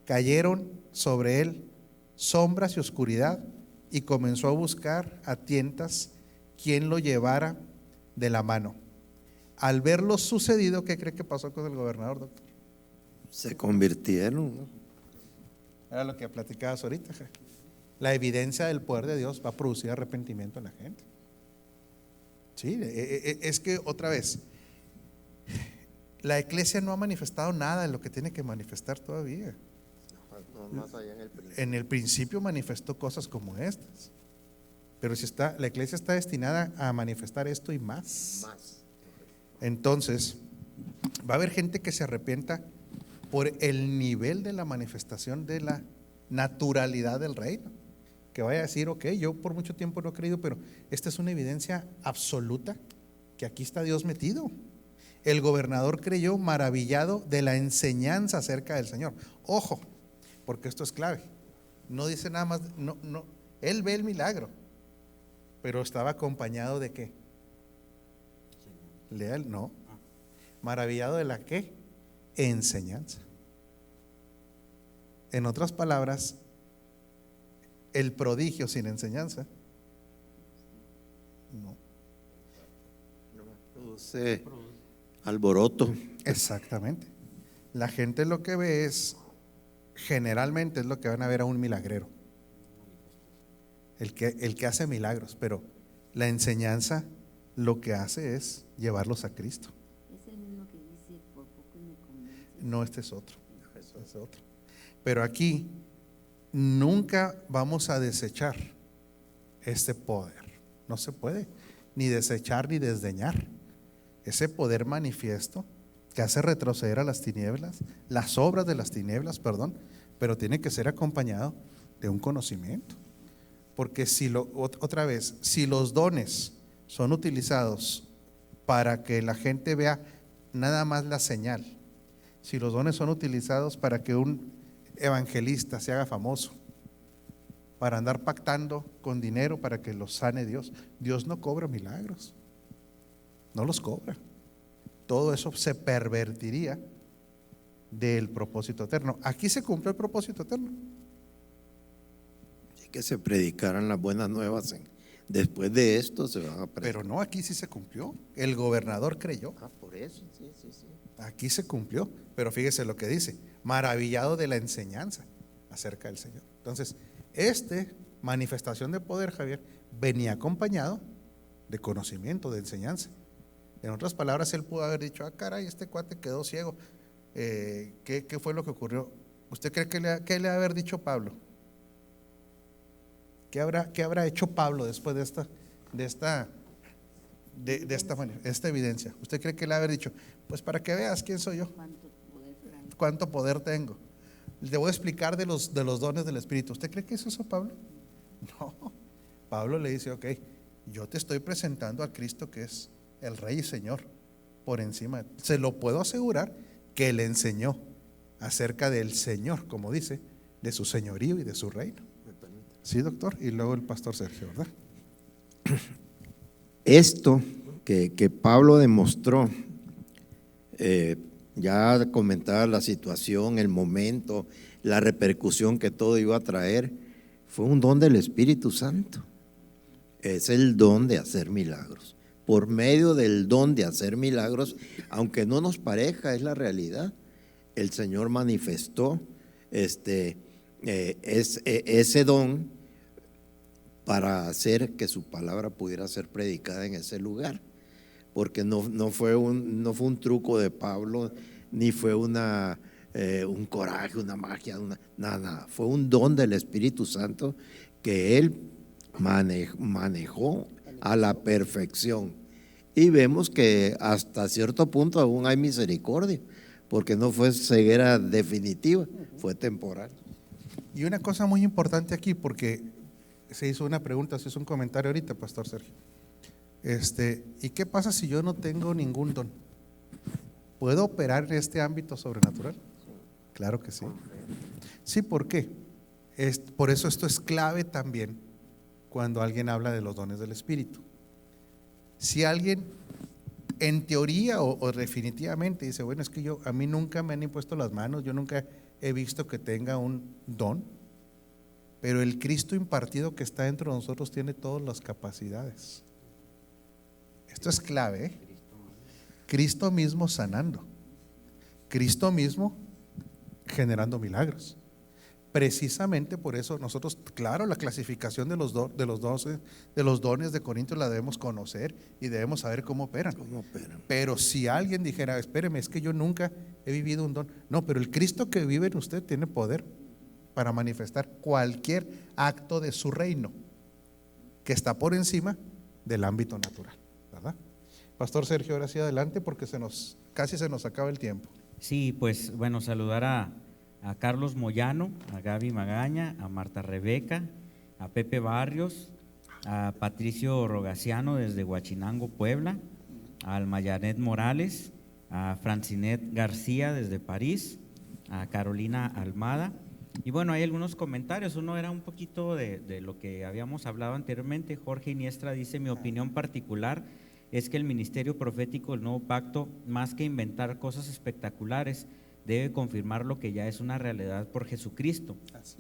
cayeron sobre él sombras y oscuridad, y comenzó a buscar a tientas quien lo llevara de la mano. Al ver lo sucedido, ¿qué cree que pasó con el gobernador, doctor? Se convirtieron, ¿no? Era lo que platicabas ahorita. La evidencia del poder de Dios va a producir arrepentimiento en la gente. Sí, es que otra vez, la iglesia no ha manifestado nada en lo que tiene que manifestar todavía. No, más allá En el principio manifestó cosas como estas, pero la iglesia está destinada a manifestar esto y más. Entonces, va a haber gente que se arrepienta por el nivel de la manifestación de la naturalidad del reino, que vaya a decir, ok, yo por mucho tiempo no he creído, pero esta es una evidencia absoluta que aquí está Dios metido. El gobernador creyó maravillado de la enseñanza acerca del Señor. Ojo, porque esto es clave. No dice nada más, no, él ve el milagro, pero estaba acompañado de ¿qué? Lea el no. Maravillado de la ¿qué? Enseñanza. En otras palabras, el prodigio sin enseñanza no produce Alboroto. Exactamente. La gente lo que ve es, generalmente es lo que van a ver a un milagrero, el que hace milagros, pero la enseñanza lo que hace es llevarlos a Cristo. Es el mismo que dice, por poco y me convence. No, este es otro. Este es otro. Pero aquí nunca vamos a desechar este poder. No se puede ni desechar ni desdeñar ese poder manifiesto que hace retroceder a las tinieblas, las obras de las tinieblas, perdón, pero tiene que ser acompañado de un conocimiento. Porque otra vez, si los dones son utilizados para que la gente vea nada más la señal, si los dones son utilizados para que un evangelista se haga famoso, para andar pactando con dinero para que los sane Dios, Dios no cobra milagros, no los cobra. Todo eso se pervertiría del propósito eterno. Aquí se cumple el propósito eterno. Que se predicaran las buenas nuevas. Después de esto se van a predicar. Pero no, aquí sí se cumplió. El gobernador creyó. Por eso, sí. Aquí se cumplió. Pero fíjese lo que dice: maravillado de la enseñanza acerca del Señor. Entonces, manifestación de poder, Javier, venía acompañado de conocimiento, de enseñanza. En otras palabras, él pudo haber dicho: ah, caray, este cuate quedó ciego. ¿Qué fue lo que ocurrió? ¿Usted cree que qué le ha haber dicho Pablo? ¿Qué habrá hecho Pablo después de esta evidencia? ¿Usted cree que le ha haber dicho: pues para que veas quién soy yo, cuánto poder tengo, le voy a explicar de los dones del Espíritu? ¿Usted cree que eso hizo Pablo? No. Pablo le dice: ok, yo te estoy presentando a Cristo, que es el Rey y Señor, por encima. Se lo puedo asegurar que le enseñó acerca del Señor, como dice, de su señorío y de su reino. Sí, doctor. Y luego el pastor Sergio, ¿verdad? Esto que Pablo demostró, ya comentaba la situación, el momento, la repercusión que todo iba a traer, fue un don del Espíritu Santo. Es el don de hacer milagros. Por medio del don de hacer milagros, aunque no nos parezca, es la realidad. El Señor manifestó ese don para hacer que su palabra pudiera ser predicada en ese lugar, porque no fue un truco de Pablo, ni fue un coraje, una magia, nada, fue un don del Espíritu Santo que él manejó a la perfección. Y vemos que hasta cierto punto aún hay misericordia, porque no fue ceguera definitiva, fue temporal. Y una cosa muy importante aquí, porque se hizo una pregunta, se hizo un comentario ahorita, pastor Sergio. ¿Y qué pasa si yo no tengo ningún don? ¿Puedo operar en este ámbito sobrenatural? Claro que sí. Sí, ¿por qué? Por eso esto es clave también cuando alguien habla de los dones del Espíritu. Si alguien en teoría o definitivamente dice: bueno, es que a mí nunca me han impuesto las manos, yo nunca he visto que tenga un don, pero el Cristo impartido que está dentro de nosotros tiene todas las capacidades. Esto es clave, ¿eh? Cristo mismo sanando, Cristo mismo generando milagros. Precisamente por eso nosotros, claro, la clasificación de los dones de Corintios la debemos conocer y debemos saber cómo operan. Pero si alguien dijera: espéreme, es que yo nunca he vivido un don. No, pero el Cristo que vive en usted tiene poder para manifestar cualquier acto de su reino que está por encima del ámbito natural, ¿verdad? Pastor Sergio, ahora sí adelante, porque casi se nos acaba el tiempo. Sí, pues bueno, saludar a Carlos Moyano, a Gaby Magaña, a Marta Rebeca, a Pepe Barrios, a Patricio Rogaciano desde Huachinango, Puebla, a Almayanet Morales, a Francinet García desde París, a Carolina Almada. Y bueno, hay algunos comentarios. Uno era un poquito de lo que habíamos hablado anteriormente. Jorge Iniestra dice: mi opinión particular es que el ministerio profético del Nuevo Pacto, más que inventar cosas espectaculares, debe confirmar lo que ya es una realidad por Jesucristo.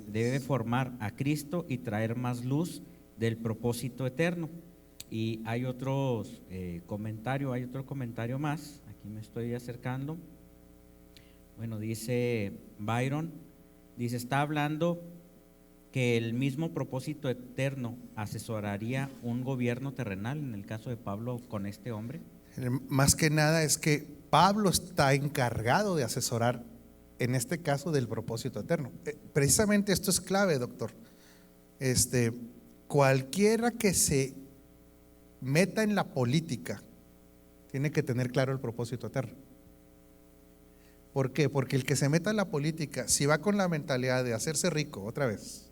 Debe formar a Cristo y traer más luz del propósito eterno. Y hay otro comentario más, aquí me estoy acercando. Bueno, dice Byron, dice, está hablando que el mismo propósito eterno asesoraría un gobierno terrenal, en el caso de Pablo con este hombre. Más que nada es que Pablo está encargado de asesorar, en este caso, del propósito eterno. Precisamente esto es clave, doctor. Cualquiera que se meta en la política tiene que tener claro el propósito eterno. ¿Por qué? Porque el que se meta en la política, si va con la mentalidad de hacerse rico otra vez,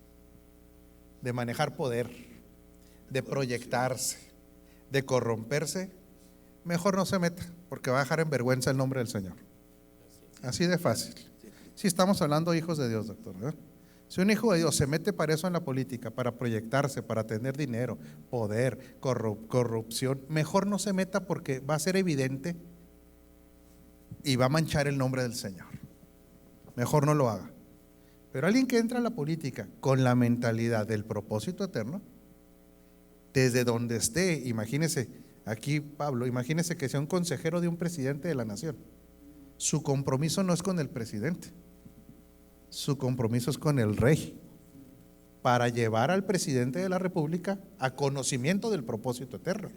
de manejar poder, de proyectarse, de corromperse, mejor no se meta, porque va a dejar en vergüenza el nombre del Señor. Así de fácil. Si estamos hablando de hijos de Dios, doctor, ¿verdad? Si un hijo de Dios se mete para eso en la política, para proyectarse, para tener dinero, poder, corrupción, mejor no se meta, porque va a ser evidente y va a manchar el nombre del Señor. Mejor no lo haga. Pero alguien que entra a la política con la mentalidad del propósito eterno, desde donde esté, imagínese, aquí Pablo, imagínese que sea un consejero de un presidente de la nación. Su compromiso no es con el presidente, su compromiso es con el rey, para llevar al presidente de la república a conocimiento del propósito eterno.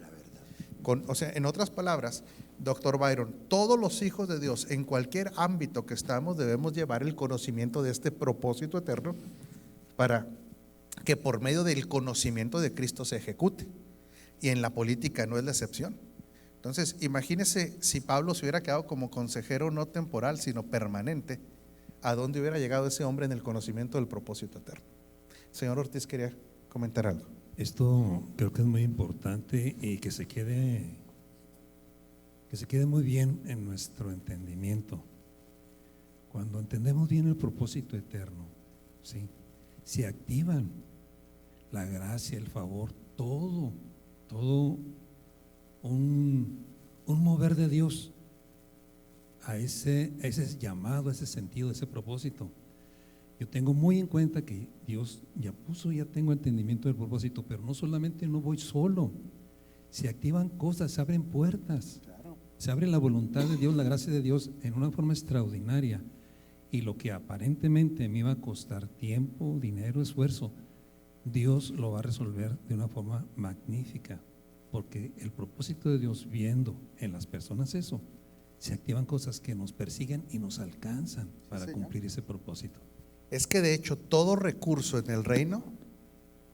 O sea, en otras palabras, doctor Byron, todos los hijos de Dios, en cualquier ámbito que estamos, debemos llevar el conocimiento de este propósito eterno, para que por medio del conocimiento de Cristo se ejecute. Y en la política no es la excepción. Entonces, imagínese si Pablo se hubiera quedado como consejero no temporal, sino permanente, ¿a dónde hubiera llegado ese hombre en el conocimiento del propósito eterno? Señor Ortiz quería comentar algo. Esto creo que es muy importante y que se quede muy bien en nuestro entendimiento. Cuando entendemos bien el propósito eterno, ¿sí?, se activan la gracia, el favor, todo un mover de Dios a ese llamado, a ese sentido, a ese propósito. Yo tengo muy en cuenta que Dios ya tengo entendimiento del propósito, pero no solamente no voy solo, se activan cosas, se abren puertas, se abre la voluntad de Dios, la gracia de Dios en una forma extraordinaria, y lo que aparentemente me iba a costar tiempo, dinero, esfuerzo, Dios lo va a resolver de una forma magnífica, porque el propósito de Dios, viendo en las personas eso, se activan cosas que nos persiguen y nos alcanzan para cumplir ese propósito. Es que de hecho todo recurso en el reino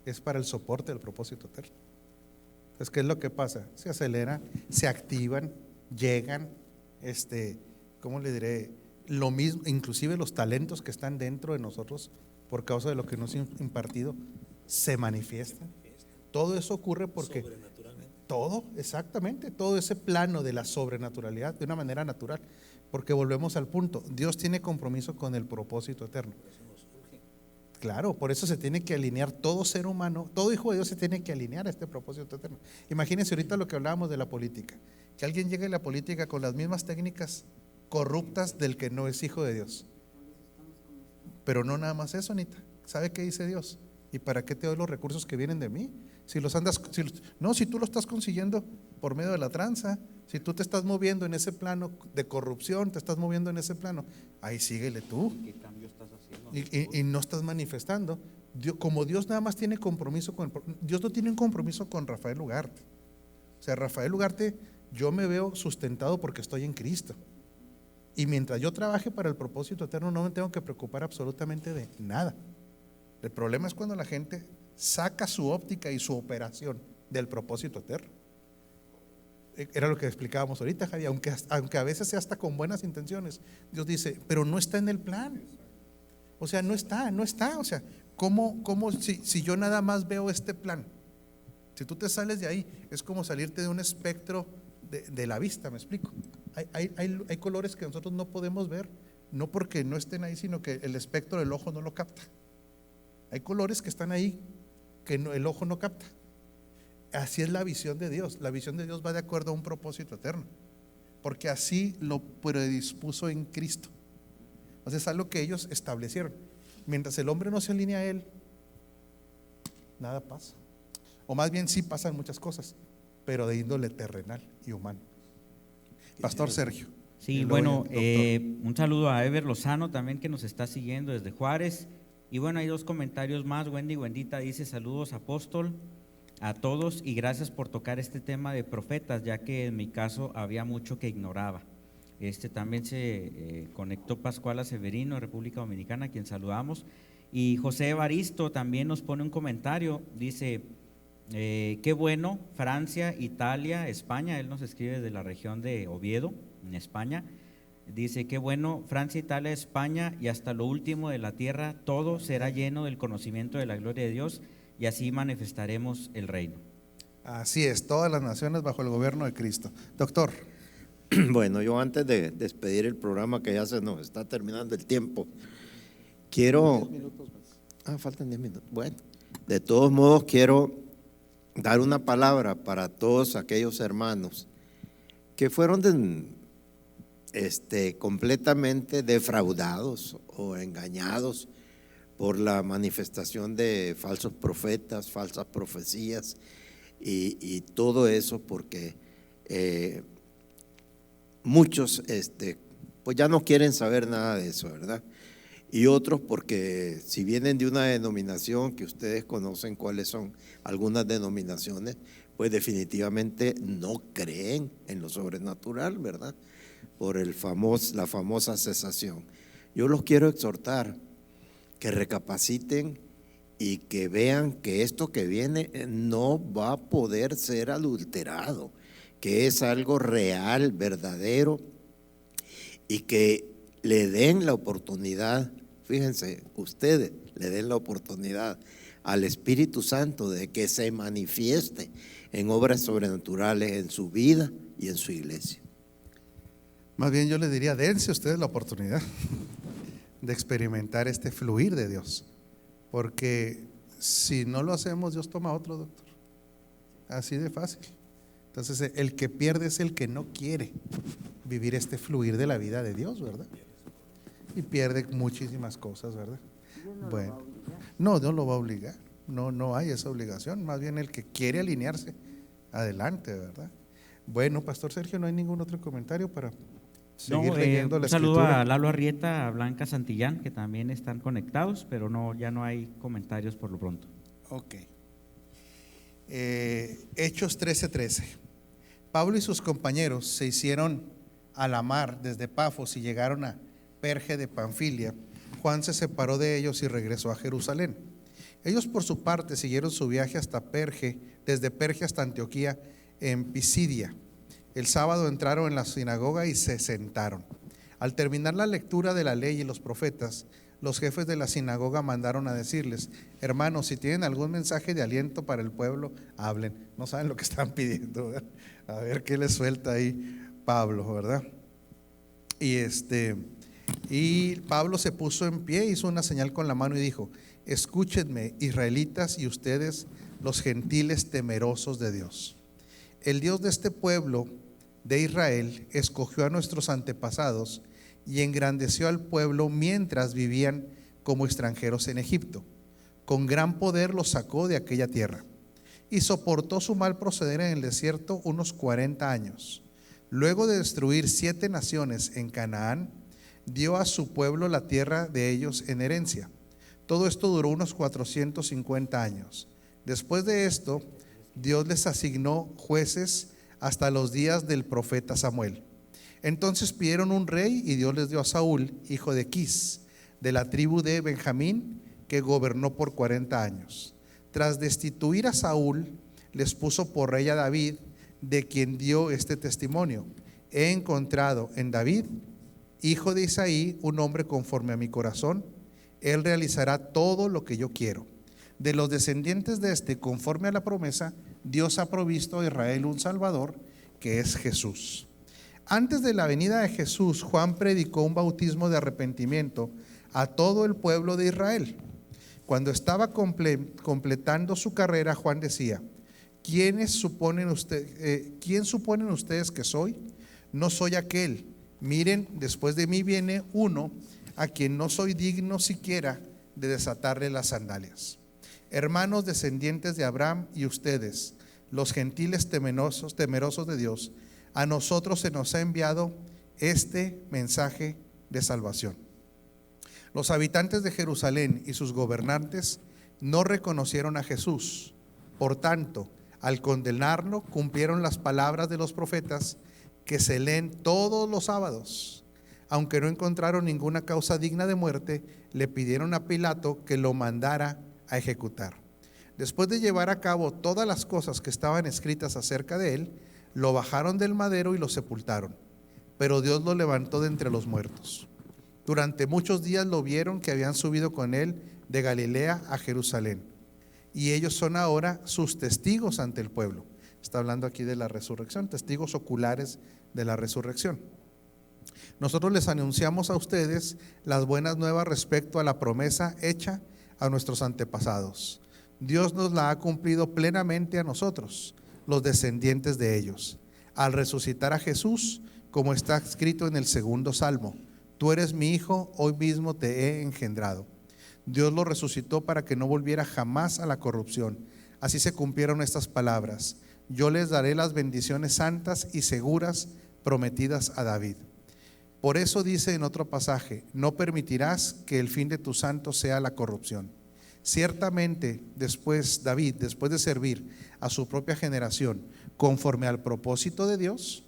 es para el soporte del propósito eterno. Entonces, ¿qué es lo que pasa? Se aceleran, se activan, llegan, ¿cómo le diré? Lo mismo, inclusive los talentos que están dentro de nosotros por causa de lo que nos han impartido, se manifiestan. Todo eso ocurre porque todo, exactamente, todo ese plano de la sobrenaturalidad de una manera natural, porque volvemos al punto, Dios tiene compromiso con el propósito eterno. Claro, por eso se tiene que alinear todo ser humano, todo hijo de Dios se tiene que alinear a este propósito eterno. Imagínense ahorita lo que hablábamos de la política, que alguien llegue a la política con las mismas técnicas corruptas del que no es hijo de Dios. Pero no nada más eso, Anita. ¿Sabe qué dice Dios? ¿Y para qué te doy los recursos que vienen de mí? Si tú lo estás consiguiendo por medio de la tranza, si tú te estás moviendo en ese plano de corrupción, te estás moviendo en ese plano, ahí síguele tú. ¿Qué cambio estás haciendo? Y no estás manifestando. Como Dios nada más tiene compromiso Dios no tiene un compromiso con Rafael Ugarte. O sea, Rafael Ugarte, yo me veo sustentado porque estoy en Cristo. Y mientras yo trabaje para el propósito eterno, no me tengo que preocupar absolutamente de nada. El problema es cuando la gente saca su óptica y su operación del propósito eterno. Era lo que explicábamos ahorita, Javi, aunque a veces sea hasta con buenas intenciones, Dios dice, pero no está en el plan. O sea, no está. O sea, ¿cómo si yo nada más veo este plan? Si tú te sales de ahí, es como salirte de un espectro de la vista, ¿me explico? Hay colores que nosotros no podemos ver, no porque no estén ahí, sino que el espectro del ojo no lo capta. Hay colores que están ahí que el ojo no capta. Así es la visión de Dios. La visión de Dios va de acuerdo a un propósito eterno, porque así lo predispuso en Cristo. O sea, es algo que ellos establecieron. Mientras el hombre no se alinea a Él, nada pasa. O más bien sí pasan muchas cosas, pero de índole terrenal y humano. Pastor Sergio. Sí, Y luego bueno, el doctor. un saludo a Ever Lozano también, que nos está siguiendo desde Juárez. Y bueno, hay dos comentarios más. Wendita dice: saludos, apóstol, a todos, y gracias por tocar este tema de profetas, ya que en mi caso había mucho que ignoraba. También se conectó Pascuala Severino, República Dominicana, a quien saludamos. Y José Evaristo también nos pone un comentario, dice: qué bueno, Francia, Italia, España. Él nos escribe de la región de Oviedo, en España. Dice: qué bueno, Francia, Italia, España y hasta lo último de la tierra, todo será lleno del conocimiento de la gloria de Dios, y así manifestaremos el reino. Así es, todas las naciones bajo el gobierno de Cristo. Doctor. Bueno, yo antes de despedir el programa, que ya se nos está terminando el tiempo, quiero… 10 minutos más. Faltan 10 minutos. Bueno, de todos modos quiero dar una palabra para todos aquellos hermanos que fueron completamente defraudados o engañados por la manifestación de falsos profetas, falsas profecías y todo eso, porque muchos pues ya no quieren saber nada de eso, ¿verdad? Y otros porque si vienen de una denominación que ustedes conocen cuáles son algunas denominaciones, pues definitivamente no creen en lo sobrenatural, ¿verdad? Por la famosa cesación. Yo los quiero exhortar que recapaciten y que vean que esto que viene no va a poder ser adulterado, que es algo real, verdadero, y que le den la oportunidad, fíjense, ustedes le den la oportunidad al Espíritu Santo de que se manifieste en obras sobrenaturales en su vida y en su iglesia. Más bien yo les diría, dense ustedes la oportunidad de experimentar este fluir de Dios, porque si no lo hacemos, Dios toma otro, doctor. Así de fácil. Entonces, el que pierde es el que no quiere vivir este fluir de la vida de Dios, ¿verdad? Y pierde muchísimas cosas, ¿verdad? Dios no Bueno, lo va a obligar. no, Dios lo va a obligar. No hay esa obligación. Más bien el que quiere alinearse, adelante, ¿verdad? Bueno, Pastor Sergio, ¿no hay ningún otro comentario para seguir leyendo la un saludo escritura? a Lalo Arrieta, a Blanca Santillán, que también están conectados, pero ya no hay comentarios por lo pronto. Ok. Hechos 13:13. Pablo y sus compañeros se hicieron a la mar desde Pafos y llegaron a Perge de Panfilia. Juan se separó de ellos y regresó a Jerusalén. Ellos por su parte siguieron su viaje hasta Perge, desde Perge hasta Antioquía en Pisidia. El sábado entraron en la sinagoga y se sentaron. Al terminar la lectura de la ley y los profetas, los jefes de la sinagoga mandaron a decirles: hermanos, si tienen algún mensaje de aliento para el pueblo, hablen. No saben lo que están pidiendo, ¿verdad? A ver qué les suelta ahí Pablo, ¿verdad? Y Pablo se puso en pie, hizo una señal con la mano y dijo: escúchenme, israelitas, y ustedes, los gentiles temerosos de Dios. El Dios de este pueblo de Israel escogió a nuestros antepasados y engrandeció al pueblo mientras vivían como extranjeros en Egipto. Con gran poder los sacó de aquella tierra y soportó su mal proceder en el desierto unos 40 años. Luego de destruir 7 naciones en Canaán, dio a su pueblo la tierra de ellos en herencia. Todo esto duró unos 450 años. Después de esto, Dios les asignó jueces hasta los días del profeta Samuel. Entonces pidieron un rey y Dios les dio a Saúl, hijo de Quis, de la tribu de Benjamín, que gobernó por 40 años. Tras destituir a Saúl, les puso por rey a David, de quien dio este testimonio: he encontrado en David, hijo de Isaí, un hombre conforme a mi corazón. Él realizará todo lo que yo quiero. De los descendientes de este, conforme a la promesa, Dios ha provisto a Israel un Salvador, que es Jesús. Antes de la venida de Jesús, Juan predicó un bautismo de arrepentimiento a todo el pueblo de Israel. Cuando estaba completando su carrera, Juan decía: ¿quién suponen ustedes que soy? No soy aquel. Miren, después de mí viene uno a quien no soy digno siquiera de desatarle las sandalias. Hermanos descendientes de Abraham y ustedes, los gentiles temerosos de Dios, a nosotros se nos ha enviado este mensaje de salvación. Los habitantes de Jerusalén y sus gobernantes no reconocieron a Jesús. Por tanto, al condenarlo, cumplieron las palabras de los profetas que se leen todos los sábados. Aunque no encontraron ninguna causa digna de muerte, le pidieron a Pilato que lo mandara a ejecutar. Después de llevar a cabo todas las cosas que estaban escritas acerca de él, lo bajaron del madero y lo sepultaron. Pero Dios lo levantó de entre los muertos. Durante muchos días lo vieron que habían subido con él de Galilea a Jerusalén. Y ellos son ahora sus testigos ante el pueblo. Está hablando aquí de la resurrección, testigos oculares de la resurrección. Nosotros les anunciamos a ustedes las buenas nuevas respecto a la promesa hecha a nuestros antepasados. Dios nos la ha cumplido plenamente a nosotros, los descendientes de ellos, al resucitar a Jesús, como está escrito en el segundo salmo: tú eres mi hijo, hoy mismo te he engendrado. Dios lo resucitó para que no volviera jamás a la corrupción. Así se cumplieron estas palabras: yo les daré las bendiciones santas y seguras prometidas a David. Por eso dice en otro pasaje: no permitirás que el fin de tus santos sea la corrupción. Ciertamente David, después de servir a su propia generación conforme al propósito de Dios,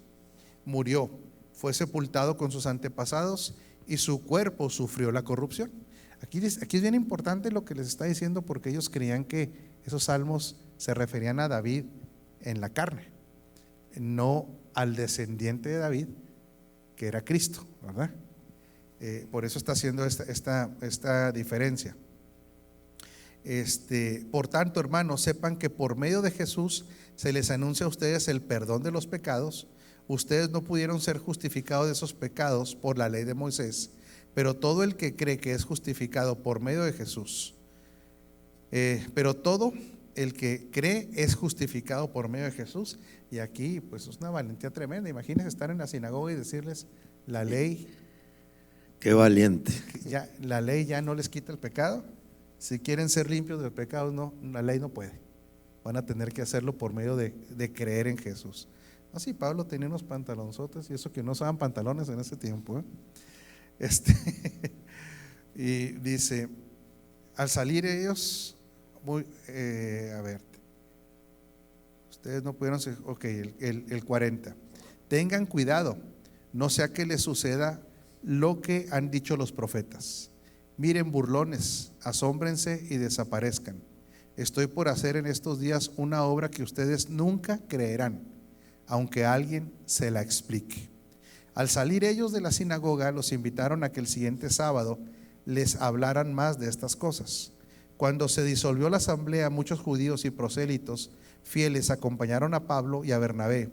murió, fue sepultado con sus antepasados y su cuerpo sufrió la corrupción. Aquí es bien importante lo que les está diciendo, porque ellos creían que esos salmos se referían a David en la carne, no al descendiente de David, que era Cristo, ¿verdad? Por eso está haciendo esta diferencia. Por tanto, hermanos, sepan que por medio de Jesús se les anuncia a ustedes el perdón de los pecados. Ustedes no pudieron ser justificados de esos pecados por la ley de Moisés, pero todo el que cree que es justificado por medio de Jesús, pero todo el que cree es justificado por medio de Jesús. Y aquí pues es una valentía tremenda. Imagínense estar en la sinagoga y decirles: la ley, Qué valiente. la ley ya no les quita el pecado. Si quieren ser limpios del pecado, no, la ley no puede. Van a tener que hacerlo por medio de creer en Jesús. Así Pablo tenía unos pantalonzotes, y eso que no usaban pantalones en ese tiempo, y dice: al salir ellos, ustedes no pudieron ser, el 40, tengan cuidado, no sea que les suceda lo que han dicho los profetas. Miren, burlones, asómbrense y desaparezcan. Estoy por hacer en estos días una obra que ustedes nunca creerán, aunque alguien se la explique. Al salir ellos de la sinagoga, los invitaron a que el siguiente sábado les hablaran más de estas cosas. Cuando se disolvió la asamblea, muchos judíos y prosélitos fieles acompañaron a Pablo y a Bernabé,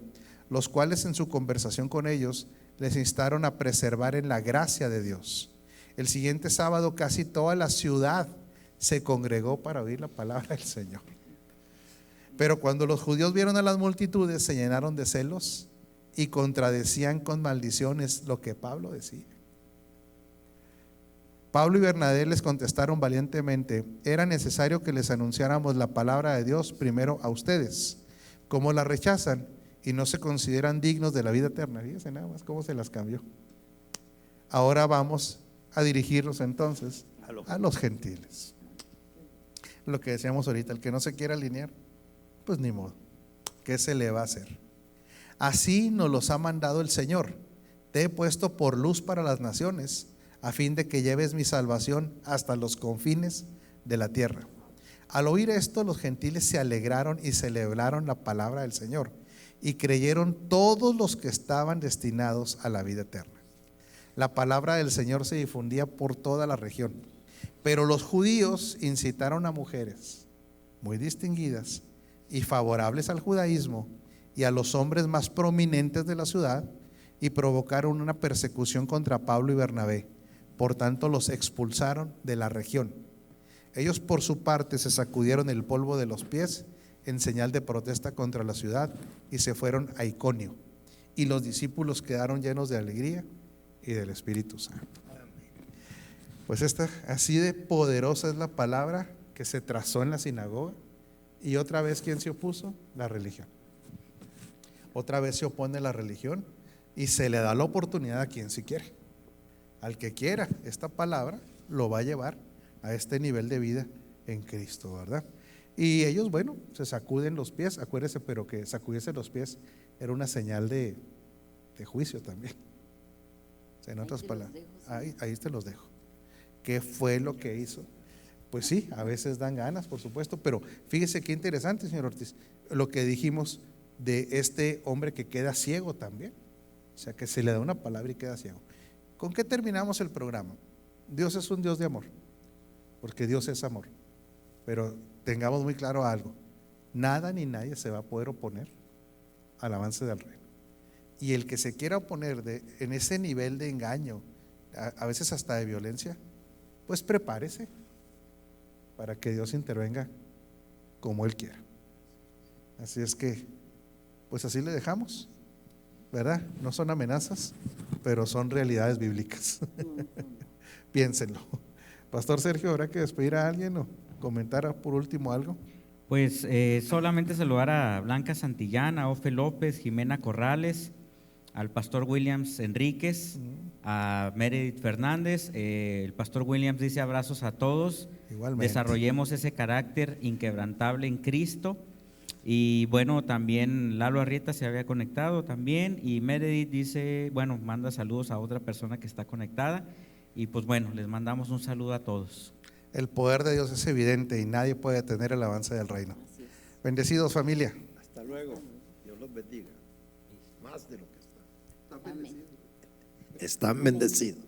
los cuales en su conversación con ellos les instaron a preservar en la gracia de Dios. El siguiente sábado casi toda la ciudad se congregó para oír la palabra del Señor. Pero cuando los judíos vieron a las multitudes, se llenaron de celos y contradecían con maldiciones lo que Pablo decía. Pablo y Bernabé les contestaron valientemente: era necesario que les anunciáramos la palabra de Dios primero a ustedes. Como la rechazan y no se consideran dignos de la vida eterna. Fíjense nada más cómo se las cambió. Ahora vamos a dirigirnos entonces a los gentiles. Lo que decíamos ahorita: el que no se quiera alinear, pues ni modo, ¿qué se le va a hacer? Así nos los ha mandado el Señor: te he puesto por luz para las naciones, a fin de que lleves mi salvación hasta los confines de la tierra. Al oír esto, los gentiles se alegraron y celebraron la palabra del Señor, y creyeron todos los que estaban destinados a la vida eterna. La palabra del Señor se difundía por toda la región, pero los judíos incitaron a mujeres muy distinguidas y favorables al judaísmo y a los hombres más prominentes de la ciudad, y provocaron una persecución contra Pablo y Bernabé. Por tanto, los expulsaron de la región. Ellos por su parte se sacudieron el polvo de los pies en señal de protesta contra la ciudad y se fueron a Iconio. Y los discípulos quedaron llenos de alegría y del Espíritu Santo. Pues así de poderosa es la palabra que se trazó en la sinagoga, Y otra vez, ¿quién se opuso? La religión. Otra vez se opone la religión y se le da la oportunidad a quien sí quiere. Al que quiera esta palabra, lo va a llevar a este nivel de vida en Cristo, ¿verdad? Y ellos, bueno, se sacuden los pies, acuérdese, pero que sacudirse los pies era una señal de juicio también. O sea, en otras palabras, ahí te los dejo. ¿Qué fue lo que hizo? Pues sí, a veces dan ganas, por supuesto, pero fíjese qué interesante, señor Ortiz, lo que dijimos de este hombre que queda ciego también. O sea, que se le da una palabra y queda ciego. ¿Con qué terminamos el programa? Dios es un Dios de amor, porque Dios es amor. Pero tengamos muy claro algo: nada ni nadie se va a poder oponer al avance del reino. Y el que se quiera oponer en ese nivel de engaño, a veces hasta de violencia, pues prepárese para que Dios intervenga como Él quiera. Así es que, pues así le dejamos, ¿verdad? No son amenazas, pero son realidades bíblicas. Piénsenlo. Pastor Sergio, ¿habrá que despedir a alguien o comentar por último algo? Pues solamente saludar a Blanca Santillán, a Ofe López, Jimena Corrales, al pastor Williams Enríquez, a Meredith Fernández. El pastor Williams dice: abrazos a todos. Igualmente. Desarrollemos ese carácter inquebrantable en Cristo. Y bueno, también Lalo Arrieta se había conectado también, y Meredith dice, bueno, manda saludos a otra persona que está conectada, y pues bueno, les mandamos un saludo a todos. El poder de Dios es evidente y nadie puede detener el avance del reino. Así es. Bendecidos, familia. Hasta luego. Dios los bendiga. Más de lo que está. Amén. Están bendecidos.